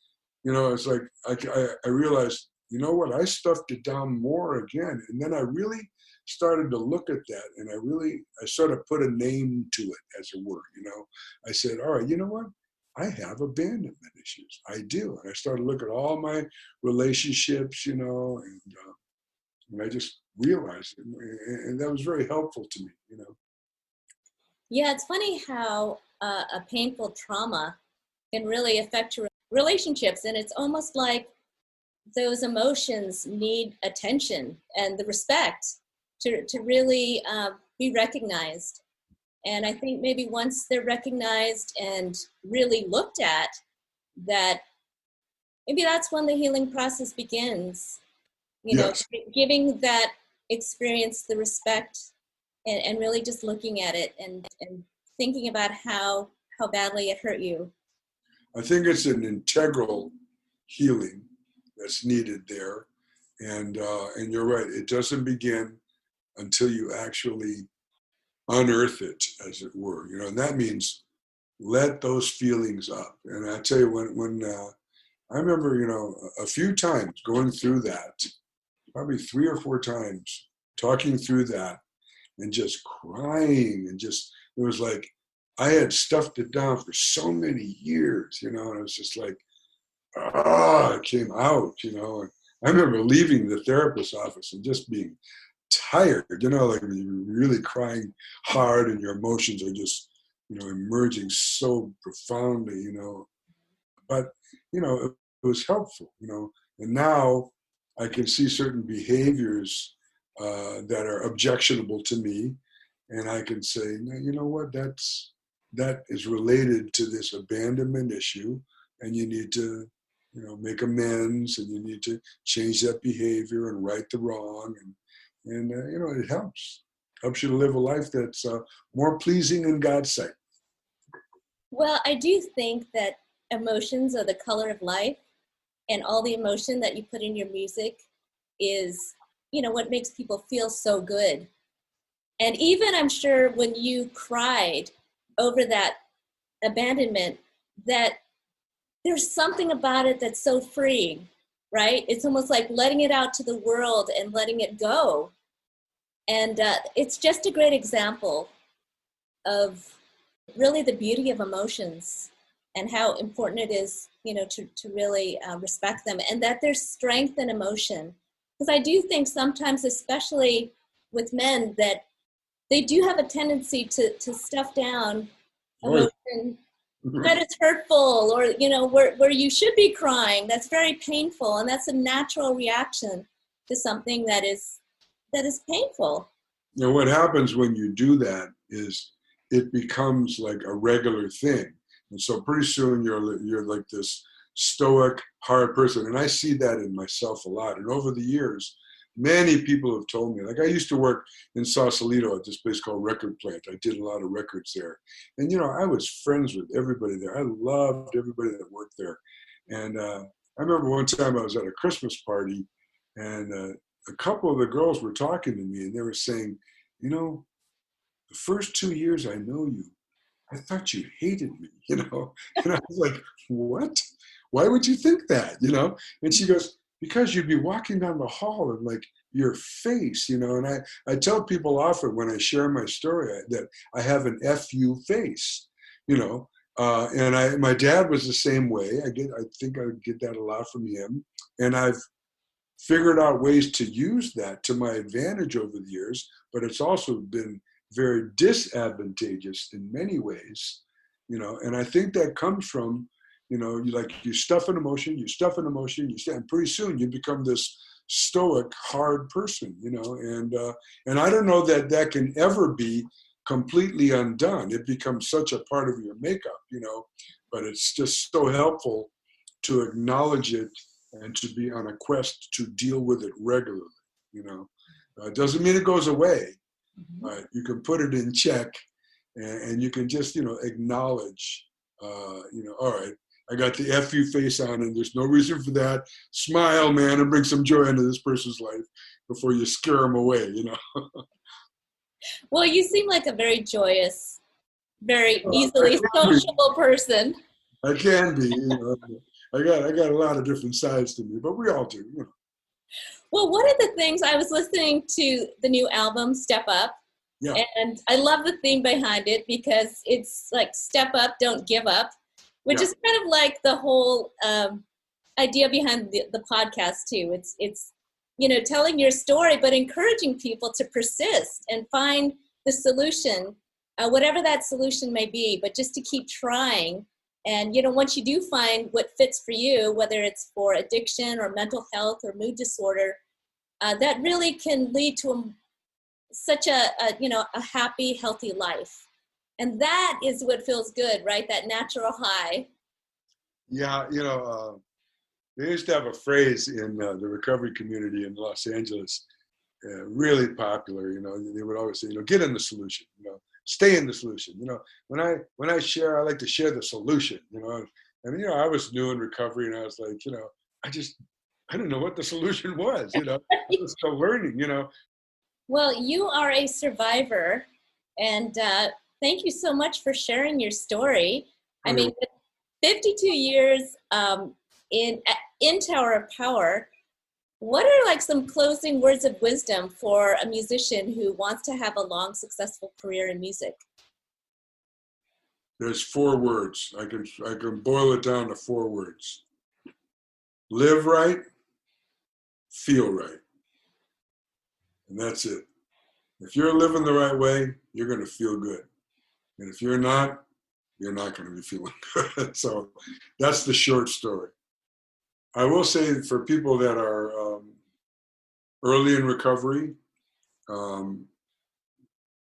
it's like, I realized, what, I stuffed it down more again. And then I really started to look at that, and I sort of put a name to it, as it were, I said, all right, you know what? I have abandonment issues. I do. And I started to look at all my relationships, and I just realized it. And that was very helpful to me, Yeah, it's funny how a painful trauma can really affect your relationships. And it's almost like those emotions need attention and the respect to really be recognized. And I think maybe once they're recognized and really looked at, that maybe that's when the healing process begins. Yes. Giving that experience the respect, and really just looking at it and thinking about how badly it hurt you. I think it's an integral healing that's needed there. And you're right, it doesn't begin until you actually unearth it, as it were, you know, and that means let those feelings up. And I tell you, when I remember, you know, a few times going through that, probably 3 or 4 times, talking through that and just crying, and just, it was like I had stuffed it down for so many years, you know, and it was just like, it came out, you know. And I remember leaving the therapist's office and just being tired, you know, like when you're really crying hard and your emotions are just, you know, emerging so profoundly, you know. But, you know, it was helpful, you know. And now I can see certain behaviors that are objectionable to me, and I can say, no, you know what, that is related to this abandonment issue, and you need to, you know, make amends, and you need to change that behavior and right the wrong, and you know, it helps you to live a life that's more pleasing in God's sight. Well, I do think that emotions are the color of life, and all the emotion that you put in your music is, you know, what makes people feel so good. And even, I'm sure, when you cried over that abandonment, that there's something about it that's so freeing, right? It's almost like letting it out to the world and letting it go. And it's just a great example of really the beauty of emotions and how important it is, you know, to really respect them, and that there's strength in emotion. Because I do think sometimes, especially with men, that they do have a tendency to stuff down emotion that is hurtful, or, you know, where you should be crying. That's very painful, and that's a natural reaction to something that is painful. You know, what happens when you do that is it becomes like a regular thing. And so pretty soon you're like this stoic, hard person. And I see that in myself a lot. And over the years, many people have told me, like I used to work in Sausalito at this place called Record Plant. I did a lot of records there. And, you know, I was friends with everybody there. I loved everybody that worked there. And I remember one time I was at a Christmas party, and a couple of the girls were talking to me, and they were saying, you know, the first 2 years I know you, I thought you hated me, you know? And I was like, what? Why would you think that, you know? And she goes, because you'd be walking down the hall and like your face, you know? And I tell people often when I share my story that I have an FU face, you know? And my dad was the same way. I think I would get that a lot from him. And I've figured out ways to use that to my advantage over the years, but it's also been very disadvantageous in many ways, you know. And I think that comes from, you know, you stuff an emotion, and pretty soon you become this stoic, hard person, you know. And I don't know that can ever be completely undone. It becomes such a part of your makeup, you know. But it's just so helpful to acknowledge it and to be on a quest to deal with it regularly, you know. It doesn't mean it goes away. You can put it in check, and you can just, you know, acknowledge, you know, all right, I got the FU face on, and there's no reason for that. Smile, man, and bring some joy into this person's life before you scare them away, you know. Well, you seem like a very joyous, very easily sociable person. I can be, you know. I got a lot of different sides to me, but we all do, you know. Well, one of the things, I was listening to the new album, Step Up, Yeah. and I love the theme behind it because it's like step up, don't give up, which is kind of like the whole idea behind the podcast too. It's, you know, telling your story, but encouraging people to persist and find the solution, whatever that solution may be, but just to keep trying. And, you know, once you do find what fits for you, whether it's for addiction or mental health or mood disorder, that really can lead to such a happy, healthy life. And that is what feels good, right? That natural high. Yeah, you know, they used to have a phrase in the recovery community in Los Angeles, really popular. You know, they would always say, you know, get in the solution. You know, stay in the solution. You know, when I share, I like to share the solution. You know, and you know, I was new in recovery, and I was like, you know, I didn't know what the solution was. You know, I was still learning. You know. Well, you are a survivor, And thank you so much for sharing your story. I Oh, mean, 52 years in Tower of Power, what are like some closing words of wisdom for a musician who wants to have a long, successful career in music? there's 4 words. I can boil it down to 4 words. Live right, feel right. And that's it. If you're living the right way, you're going to feel good. And if you're not going to be feeling good. So that's the short story. I will say for people that are early in recovery,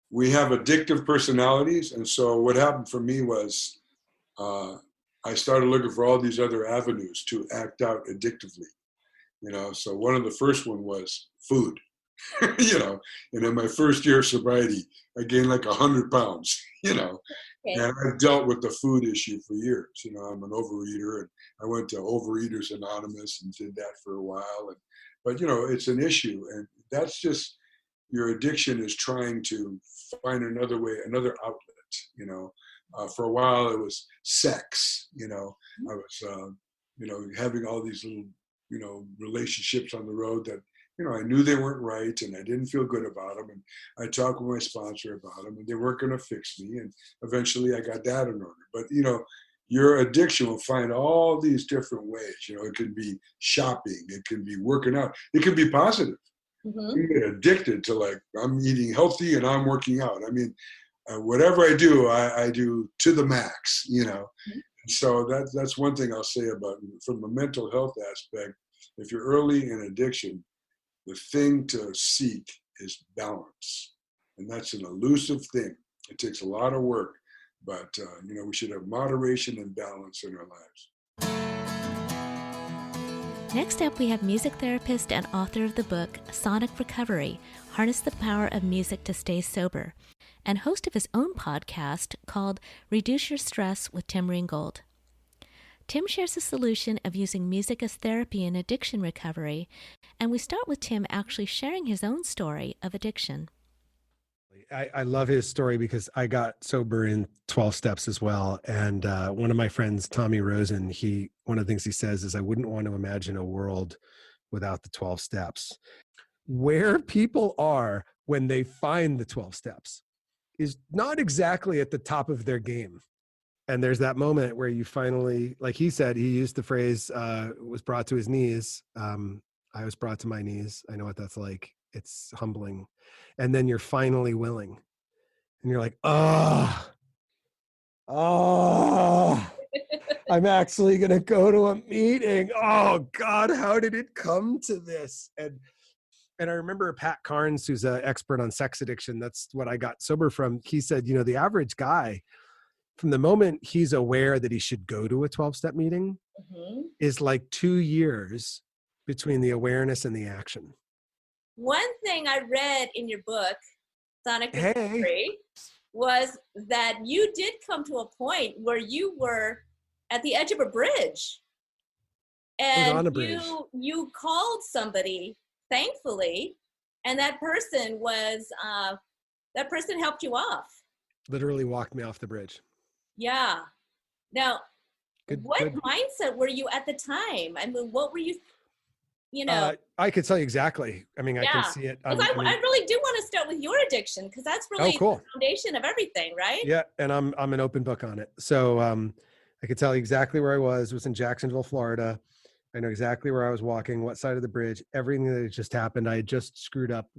we have addictive personalities. And so what happened for me was I started looking for all these other avenues to act out addictively. So one of the first one was food. And in my first year of sobriety, I gained like 100 pounds, Okay. and I've dealt with the food issue for years. I'm an overeater, and I went to Overeaters Anonymous and did that for a while. But it's an issue, and that's just your addiction is trying to find another way, another outlet. For a while it was sex. I was, having all these little, relationships on the road that I knew they weren't right, and I didn't feel good about them. And I talked with my sponsor about them, and they weren't going to fix me. And eventually I got that in order. But, your addiction will find all these different ways. It could be shopping. It can be working out. It can be positive. Mm-hmm. You get addicted to like, I'm eating healthy and I'm working out. I mean, whatever I do, I do to the max, Mm-hmm. So that's one thing I'll say about from a mental health aspect. If you're early in addiction, the thing to seek is balance. And that's an elusive thing. It takes a lot of work, but we should have moderation and balance in our lives. Next up, we have music therapist and author of the book, Sonic Recovery, Harness the Power of Music to Stay Sober, and host of his own podcast called Reduce Your Stress with Tim Ringgold. Tim shares the solution of using music as therapy in addiction recovery, and we start with Tim actually sharing his own story of addiction. I love his story because I got sober in 12 steps as well. And one of my friends, Tommy Rosen, one of the things he says is, I wouldn't want to imagine a world without the 12 steps. Where people are when they find the 12 steps is not exactly at the top of their game. And there's that moment where you finally, like he said, he used the phrase, was brought to his knees. I was brought to my knees. I know what that's like. It's humbling. And then you're finally willing. And you're like, oh, I'm actually going to go to a meeting. Oh God, how did it come to this? And I remember Pat Carnes, who's an expert on sex addiction. That's what I got sober from. He said, the average guy, from the moment he's aware that he should go to a 12-step meeting, Mm-hmm. is like 2 years between the awareness and the action. One thing I read in your book, Sonic Recovery, was that you did come to a point where you were at the edge of a bridge. And on a bridge. You called somebody, thankfully, and that person helped you off. Literally walked me off the bridge. Yeah. Now, what good. mindset were you at the time? I mean, what were you, I could tell you exactly. I mean, I can see it. I really do want to start with your addiction, because that's really the foundation of everything, right? Yeah, and I'm an open book on it. So I could tell you exactly where I was. It was in Jacksonville, Florida. I know exactly where I was walking, what side of the bridge, everything that had just happened. I had just screwed up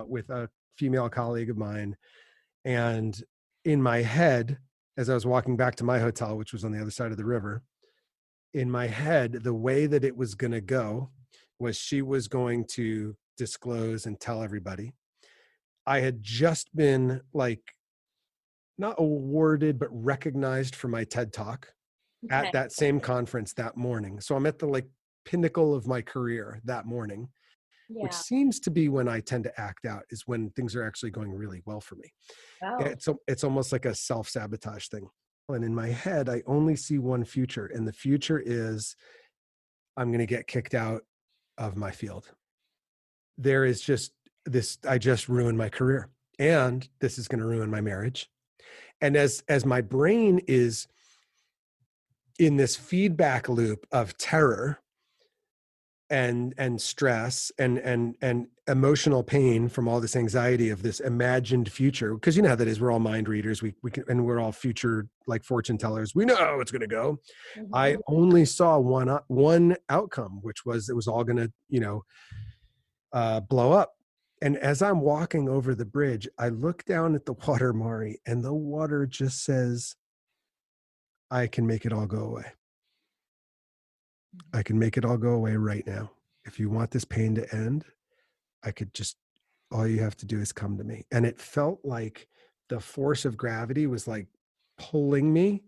with a female colleague of mine. And in my head, as I was walking back to my hotel, which was on the other side of the river, in my head, the way that it was going to go was she was going to disclose and tell everybody. I had just been not awarded, but recognized for my TED Talk at that same conference that morning. So I'm at the pinnacle of my career that morning, which seems to be when I tend to act out, is when things are actually going really well for me. Oh. It's almost like a self-sabotage thing. And in my head, I only see one future. And the future is I'm going to get kicked out of my field. There is just this, I just ruined my career. and this is going to ruin my marriage. And as my brain is in this feedback loop of terror and stress and emotional pain from all this anxiety of this imagined future, because you know how that is, we're all mind readers, we can, and we're all future like fortune tellers, we know how it's going to go. Mm-hmm. I only saw one outcome, which was it was all going to blow up. And as I'm walking over the bridge, I look down at the water, Mari, and the water just says, I can make it all go away. I can make it all go away right now. If you want this pain to end, I could just, all you have to do is come to me. And it felt like the force of gravity was like pulling me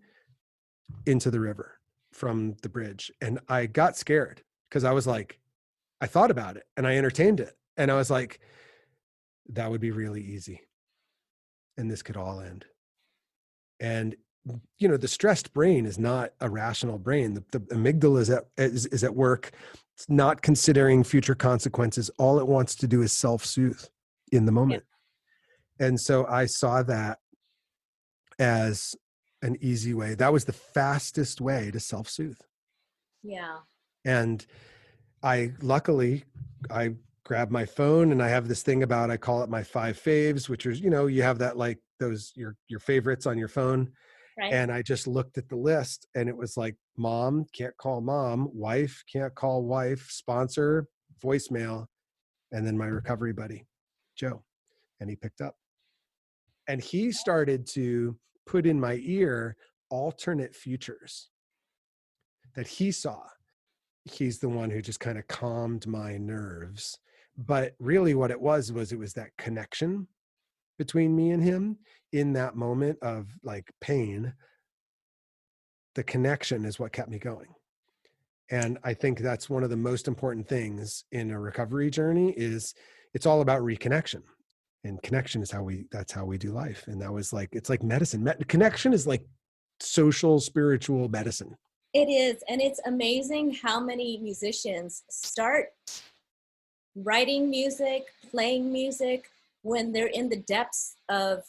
into the river from the bridge. And I got scared because I was like, I thought about it and I entertained it. And I was like, that would be really easy. And this could all end. And the stressed brain is not a rational brain. The amygdala is at work. It's not considering future consequences. All it wants to do is self-soothe in the moment. Yeah. And so I saw that as an easy way. That was the fastest way to self-soothe. Yeah. And luckily I grabbed my phone, and I have this thing about, I call it my 5 faves, which is, you have that, like those, your favorites on your phone. Right. And I just looked at the list, and it was like, mom, can't call mom, wife, can't call wife, sponsor, voicemail, and then my recovery buddy, Joe. And he picked up. And he started to put in my ear alternate futures that he saw. He's the one who just kind of calmed my nerves. But really what it was that connection between me and him in that moment of like pain. The connection is what kept me going. And I think that's one of the most important things in a recovery journey is it's all about reconnection. And connection is that's how we do life. And that was like, it's like medicine. Connection is like social, spiritual medicine. It is. And it's amazing how many musicians start writing music, playing music when they're in the depths of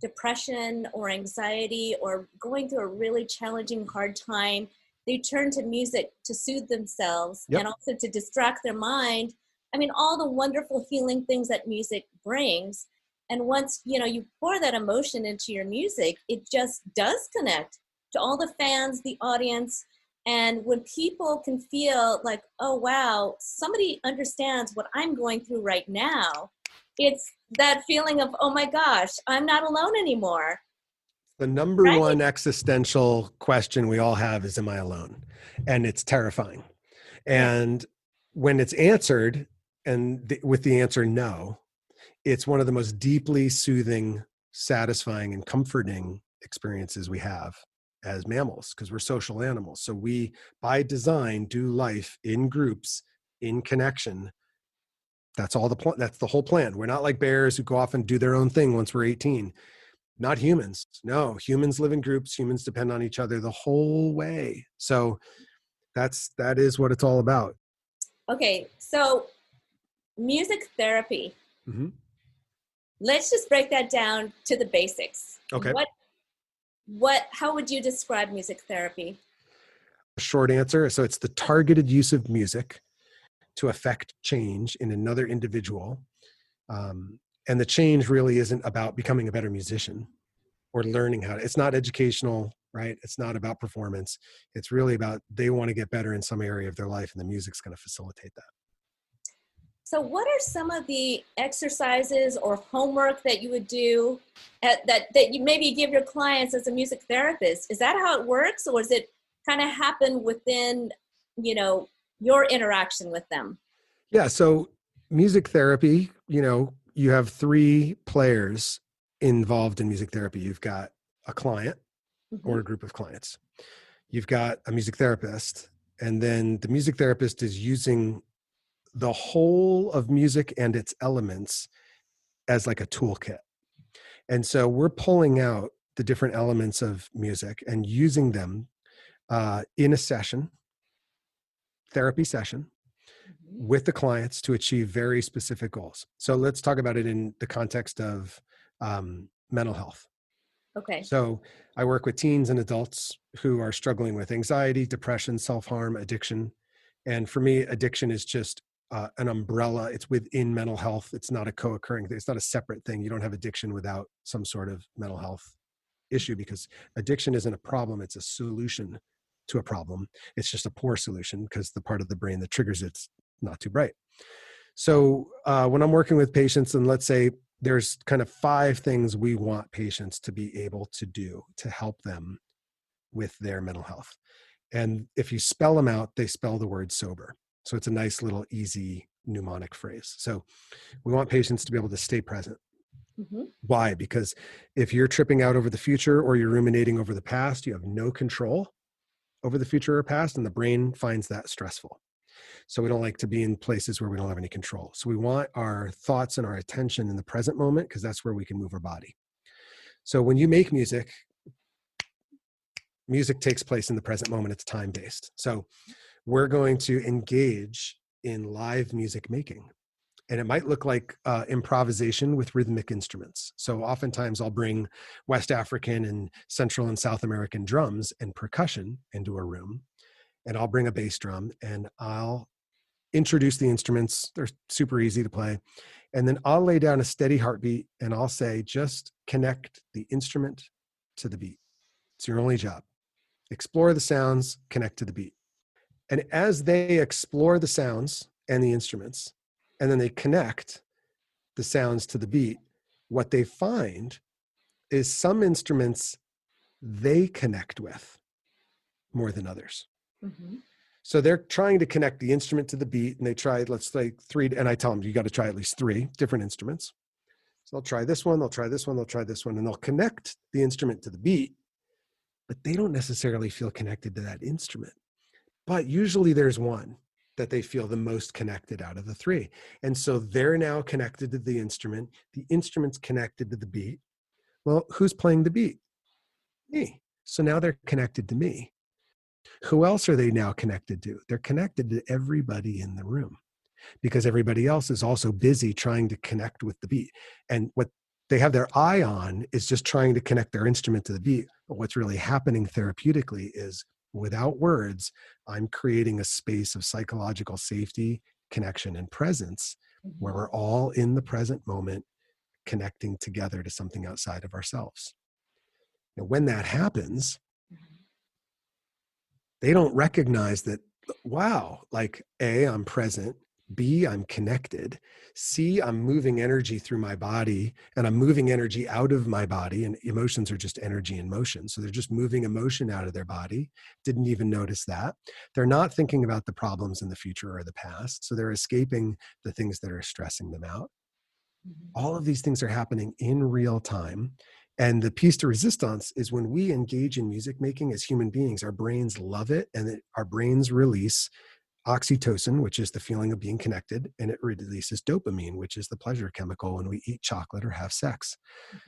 depression or anxiety or going through a really challenging, hard time. They turn to music to soothe themselves. Yep. And also to distract their mind. I mean, all the wonderful healing things that music brings. And once, you pour that emotion into your music, it just does connect to all the fans, the audience. And when people can feel like, oh, wow, somebody understands what I'm going through right now, it's that feeling of, oh my gosh, I'm not alone anymore. The number one existential question we all have is, am I alone? And it's terrifying. And when it's answered, and with the answer no, it's one of the most deeply soothing, satisfying, and comforting experiences we have as mammals, because we're social animals. So we, by design, do life in groups, in connection. That's the whole plan. We're not like bears who go off and do their own thing once we're 18. Not humans. No, humans live in groups. Humans depend on each other the whole way. So that is what it's all about. Okay, so music therapy. Mm-hmm. Let's just break that down to the basics. Okay. How would you describe music therapy? Short answer. So it's the targeted use of music to affect change in another individual. And the change really isn't about becoming a better musician or learning it's not educational, right? It's not about performance. It's really about, they want to get better in some area of their life, and the music's going to facilitate that. So what are some of the exercises or homework that you would do that you maybe give your clients as a music therapist? Is that how it works, or does it kind of happen within, your interaction with them? Yeah. So music therapy, you have 3 players involved in music therapy. You've got a client or a group of clients. You've got a music therapist, and then the music therapist is using the whole of music and its elements as like a toolkit. And so we're pulling out the different elements of music and using them in a therapy session, with the clients to achieve very specific goals. So let's talk about it in the context of mental health. Okay. So I work with teens and adults who are struggling with anxiety, depression, self-harm, addiction. And for me, addiction is just an umbrella. It's within mental health. It's not a co-occurring thing. It's not a separate thing. You don't have addiction without some sort of mental health issue, because addiction isn't a problem. It's a solution to a problem. It's just a poor solution because the part of the brain that triggers it's not too bright. So when I'm working with patients, and let's say there's kind of 5 things we want patients to be able to do to help them with their mental health. And if you spell them out, they spell the word sober. So it's a nice little easy mnemonic phrase. So we want patients to be able to stay present. Mm-hmm. Why? Because if you're tripping out over the future or you're ruminating over the past, you have no control over the future or past, and the brain finds that stressful. So we don't like to be in places where we don't have any control. So we want our thoughts and our attention in the present moment, because that's where we can move our body. So when you make music, music takes place in the present moment. It's time-based. So we're going to engage in live music making. And it might look like improvisation with rhythmic instruments. So oftentimes I'll bring West African and Central and South American drums and percussion into a room, and I'll bring a bass drum and I'll introduce the instruments. They're super easy to play. And then I'll lay down a steady heartbeat and I'll say, just connect the instrument to the beat. It's your only job. Explore the sounds, connect to the beat. And as they explore the sounds and the instruments, and then they connect the sounds to the beat, what they find is some instruments they connect with more than others. Mm-hmm. So they're trying to connect the instrument to the beat, and they try, let's say 3, and I tell them, you got to try at least 3 different instruments. So they'll try this one, they'll try this one, they'll try this one, and they'll connect the instrument to the beat, but they don't necessarily feel connected to that instrument. But usually there's one that they feel the most connected out of the 3. And so they're now connected to the instrument's connected to the beat. Well, who's playing the beat? Me. So now they're connected to me. Who else are they now connected to? They're connected to everybody in the room, because everybody else is also busy trying to connect with the beat. And what they have their eye on is just trying to connect their instrument to the beat. But what's really happening therapeutically is, without words, I'm creating a space of psychological safety, connection, and presence, where we're all in the present moment, connecting together to something outside of ourselves. Now, when that happens, they don't recognize that, wow, like A, I'm present, B, I'm connected, C, I'm moving energy through my body, and I'm moving energy out of my body, and emotions are just energy in motion. So they're just moving emotion out of their body. Didn't even notice that. They're not thinking about the problems in the future or the past. So they're escaping the things that are stressing them out. All of these things are happening in real time. And the piece de resistance is, when we engage in music making as human beings, our brains love it, and our brains release oxytocin, which is the feeling of being connected, and it releases dopamine, which is the pleasure chemical when we eat chocolate or have sex.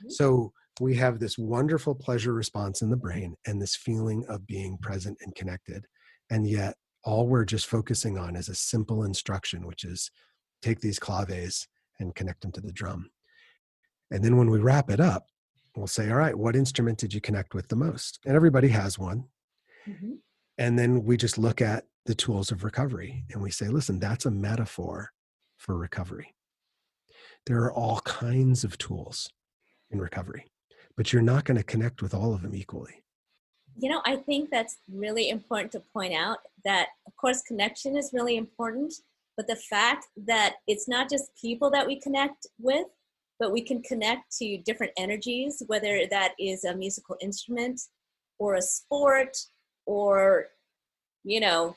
So we have this wonderful pleasure response in the brain and this feeling of being present and connected. And yet all we're just focusing on is a simple instruction, which is take these claves and connect them to the drum. And then when we wrap it up, we'll say, all right, what instrument did you connect with the most? And everybody has one. Mm-hmm. And then we just look at the tools of recovery and we say, listen, that's a metaphor for recovery. There are all kinds of tools in recovery, but you're not going to connect with all of them equally. You know, I think that's really important to point out, that, of course, connection is really important, but the fact that it's not just people that we connect with, but we can connect to different energies, whether that is a musical instrument or a sport, or, you know,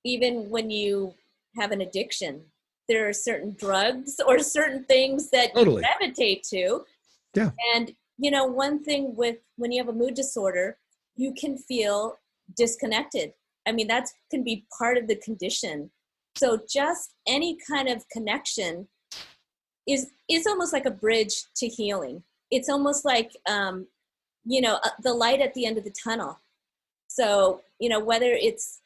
even when you have an addiction, there are certain drugs or certain things that you gravitate to. Yeah. And, you know, one thing with, when you have a mood disorder, you can feel disconnected. I mean, that can be part of the condition. So just any kind of connection is almost like a bridge to healing. It's almost like, you know, the light at the end of the tunnel. So, you know, whether it's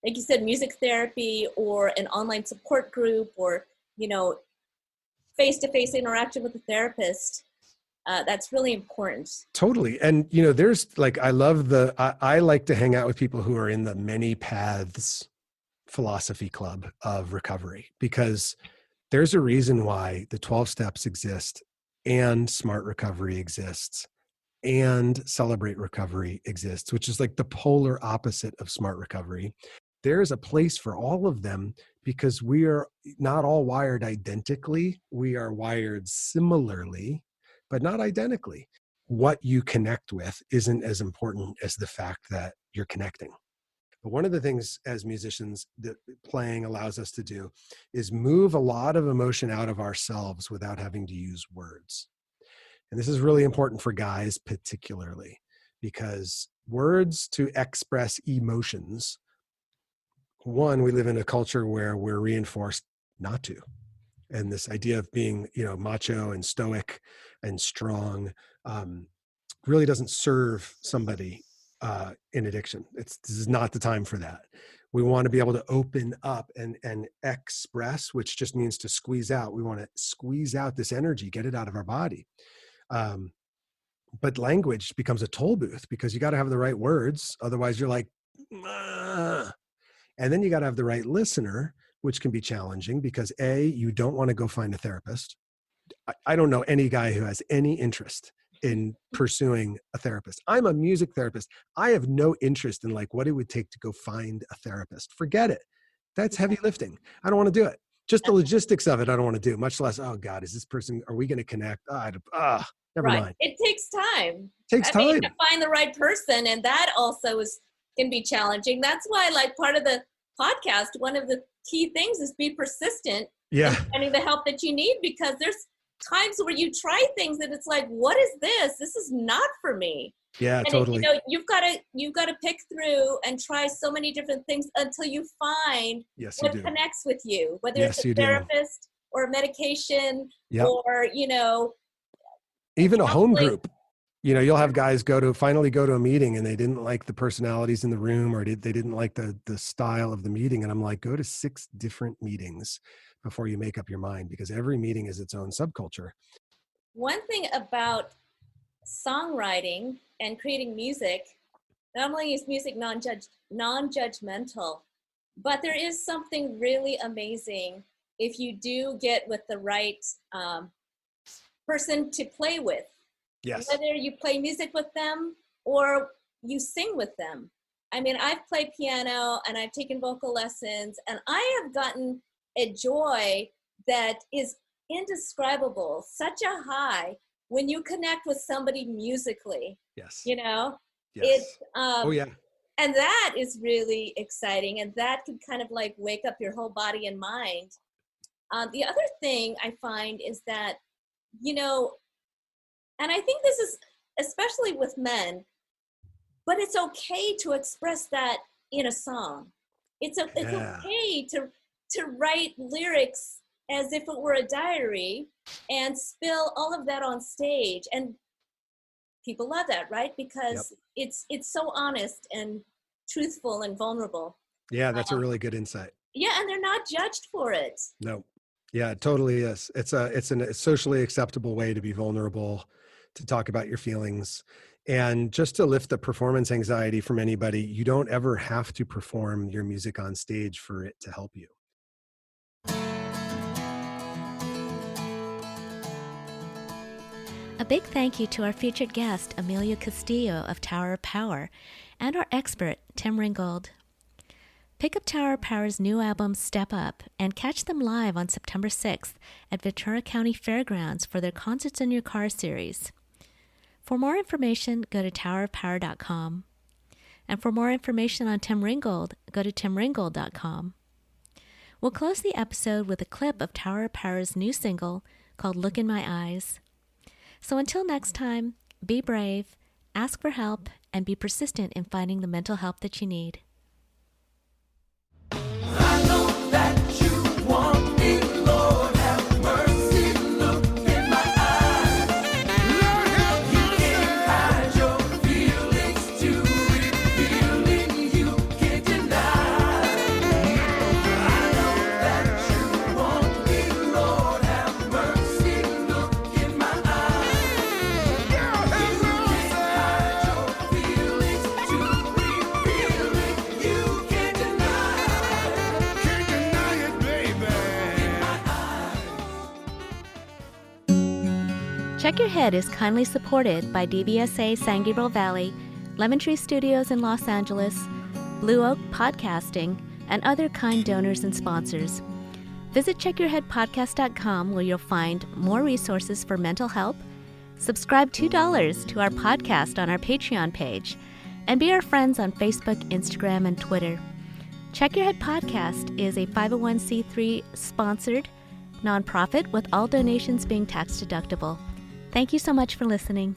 like you said, music therapy or an online support group or, face-to-face interaction with a therapist. That's really important. Totally. And, there's I like to hang out with people who are in the many paths philosophy club of recovery, because there's a reason why the 12 steps exist and smart recovery exists and celebrate recovery exists, which is like the polar opposite of smart recovery. There's a place for all of them because we are not all wired identically. We are wired similarly, but not identically. What you connect with isn't as important as the fact that you're connecting. But one of the things as musicians that playing allows us to do is move a lot of emotion out of ourselves without having to use words. And this is really important for guys particularly, because words to express emotions, one, we live in a culture where we're reinforced not to. And this idea of being, macho and stoic and strong really doesn't serve somebody in addiction. This is not the time for that. We want to be able to open up and express, which just means to squeeze out. We want to squeeze out this energy, get it out of our body. But language becomes a toll booth because you got to have the right words. Otherwise you're like, "Ah." And then you got to have the right listener, which can be challenging because you don't want to go find a therapist. I don't know any guy who has any interest in pursuing a therapist. I'm a music therapist. I have no interest in what it would take to go find a therapist. Forget it. That's heavy lifting. I don't want to do it. Just the logistics of it, I don't want to do, much less, oh God, is this person, are we going to connect? Never mind. It takes time. Takes time to find the right person. And that also can be challenging. That's why part of the podcast, one of the key things is be persistent in finding the help that you need, because there's times where you try things and it's like, what is this? This is not for me. Yeah, and totally. You've got to pick through and try so many different things until you find what connects with you, whether it's a therapist or a medication or, even a home group. You'll have guys finally go to a meeting and they didn't like the personalities in the room, or they didn't like the style of the meeting. And I'm like, go to 6 different meetings before you make up your mind, because every meeting is its own subculture. One thing about songwriting and creating music, not only is music non-judgmental, but there is something really amazing if you do get with the right person to play with. Yes. Whether you play music with them or you sing with them. I mean, I've played piano and I've taken vocal lessons, and I have gotten a joy that is indescribable, such a high when you connect with somebody musically. Yes. Yes. It's and that is really exciting, and that can kind of wake up your whole body and mind. The other thing I find is that, and I think this is especially with men, but it's okay to express that in a song. It's okay to write lyrics as if it were a diary and spill all of that on stage. And people love that, right? Because it's so honest and truthful and vulnerable. Yeah, that's a really good insight. Yeah, and they're not judged for it. No. Yeah, it totally is. It's a socially acceptable way to be vulnerable, to talk about your feelings, and just to lift the performance anxiety from anybody. You don't ever have to perform your music on stage for it to help you. A big thank you to our featured guest, Emilio Castillo of Tower of Power, and our expert, Tim Ringgold. Pick up Tower of Power's new album, Step Up, and catch them live on September 6th at Ventura County Fairgrounds for their Concerts in Your Car series. For more information, go to towerofpower.com. And for more information on Tim Ringgold, go to timringgold.com. We'll close the episode with a clip of Tower of Power's new single called Look in My Eyes. So until next time, be brave, ask for help, and be persistent in finding the mental help that you need. I know that you want me, Lord, have mercy, look in my eyes. You can't hide your feelings, too revealing, you can't deny. Check Your Head is kindly supported by DBSA San Gabriel Valley, Lemon Tree Studios in Los Angeles, Blue Oak Podcasting, and other kind donors and sponsors. Visit checkyourheadpodcast.com where you'll find more resources for mental health, subscribe $2 to our podcast on our Patreon page, and be our friends on Facebook, Instagram, and Twitter. Check Your Head Podcast is a 501c3 sponsored nonprofit with all donations being tax deductible. Thank you so much for listening.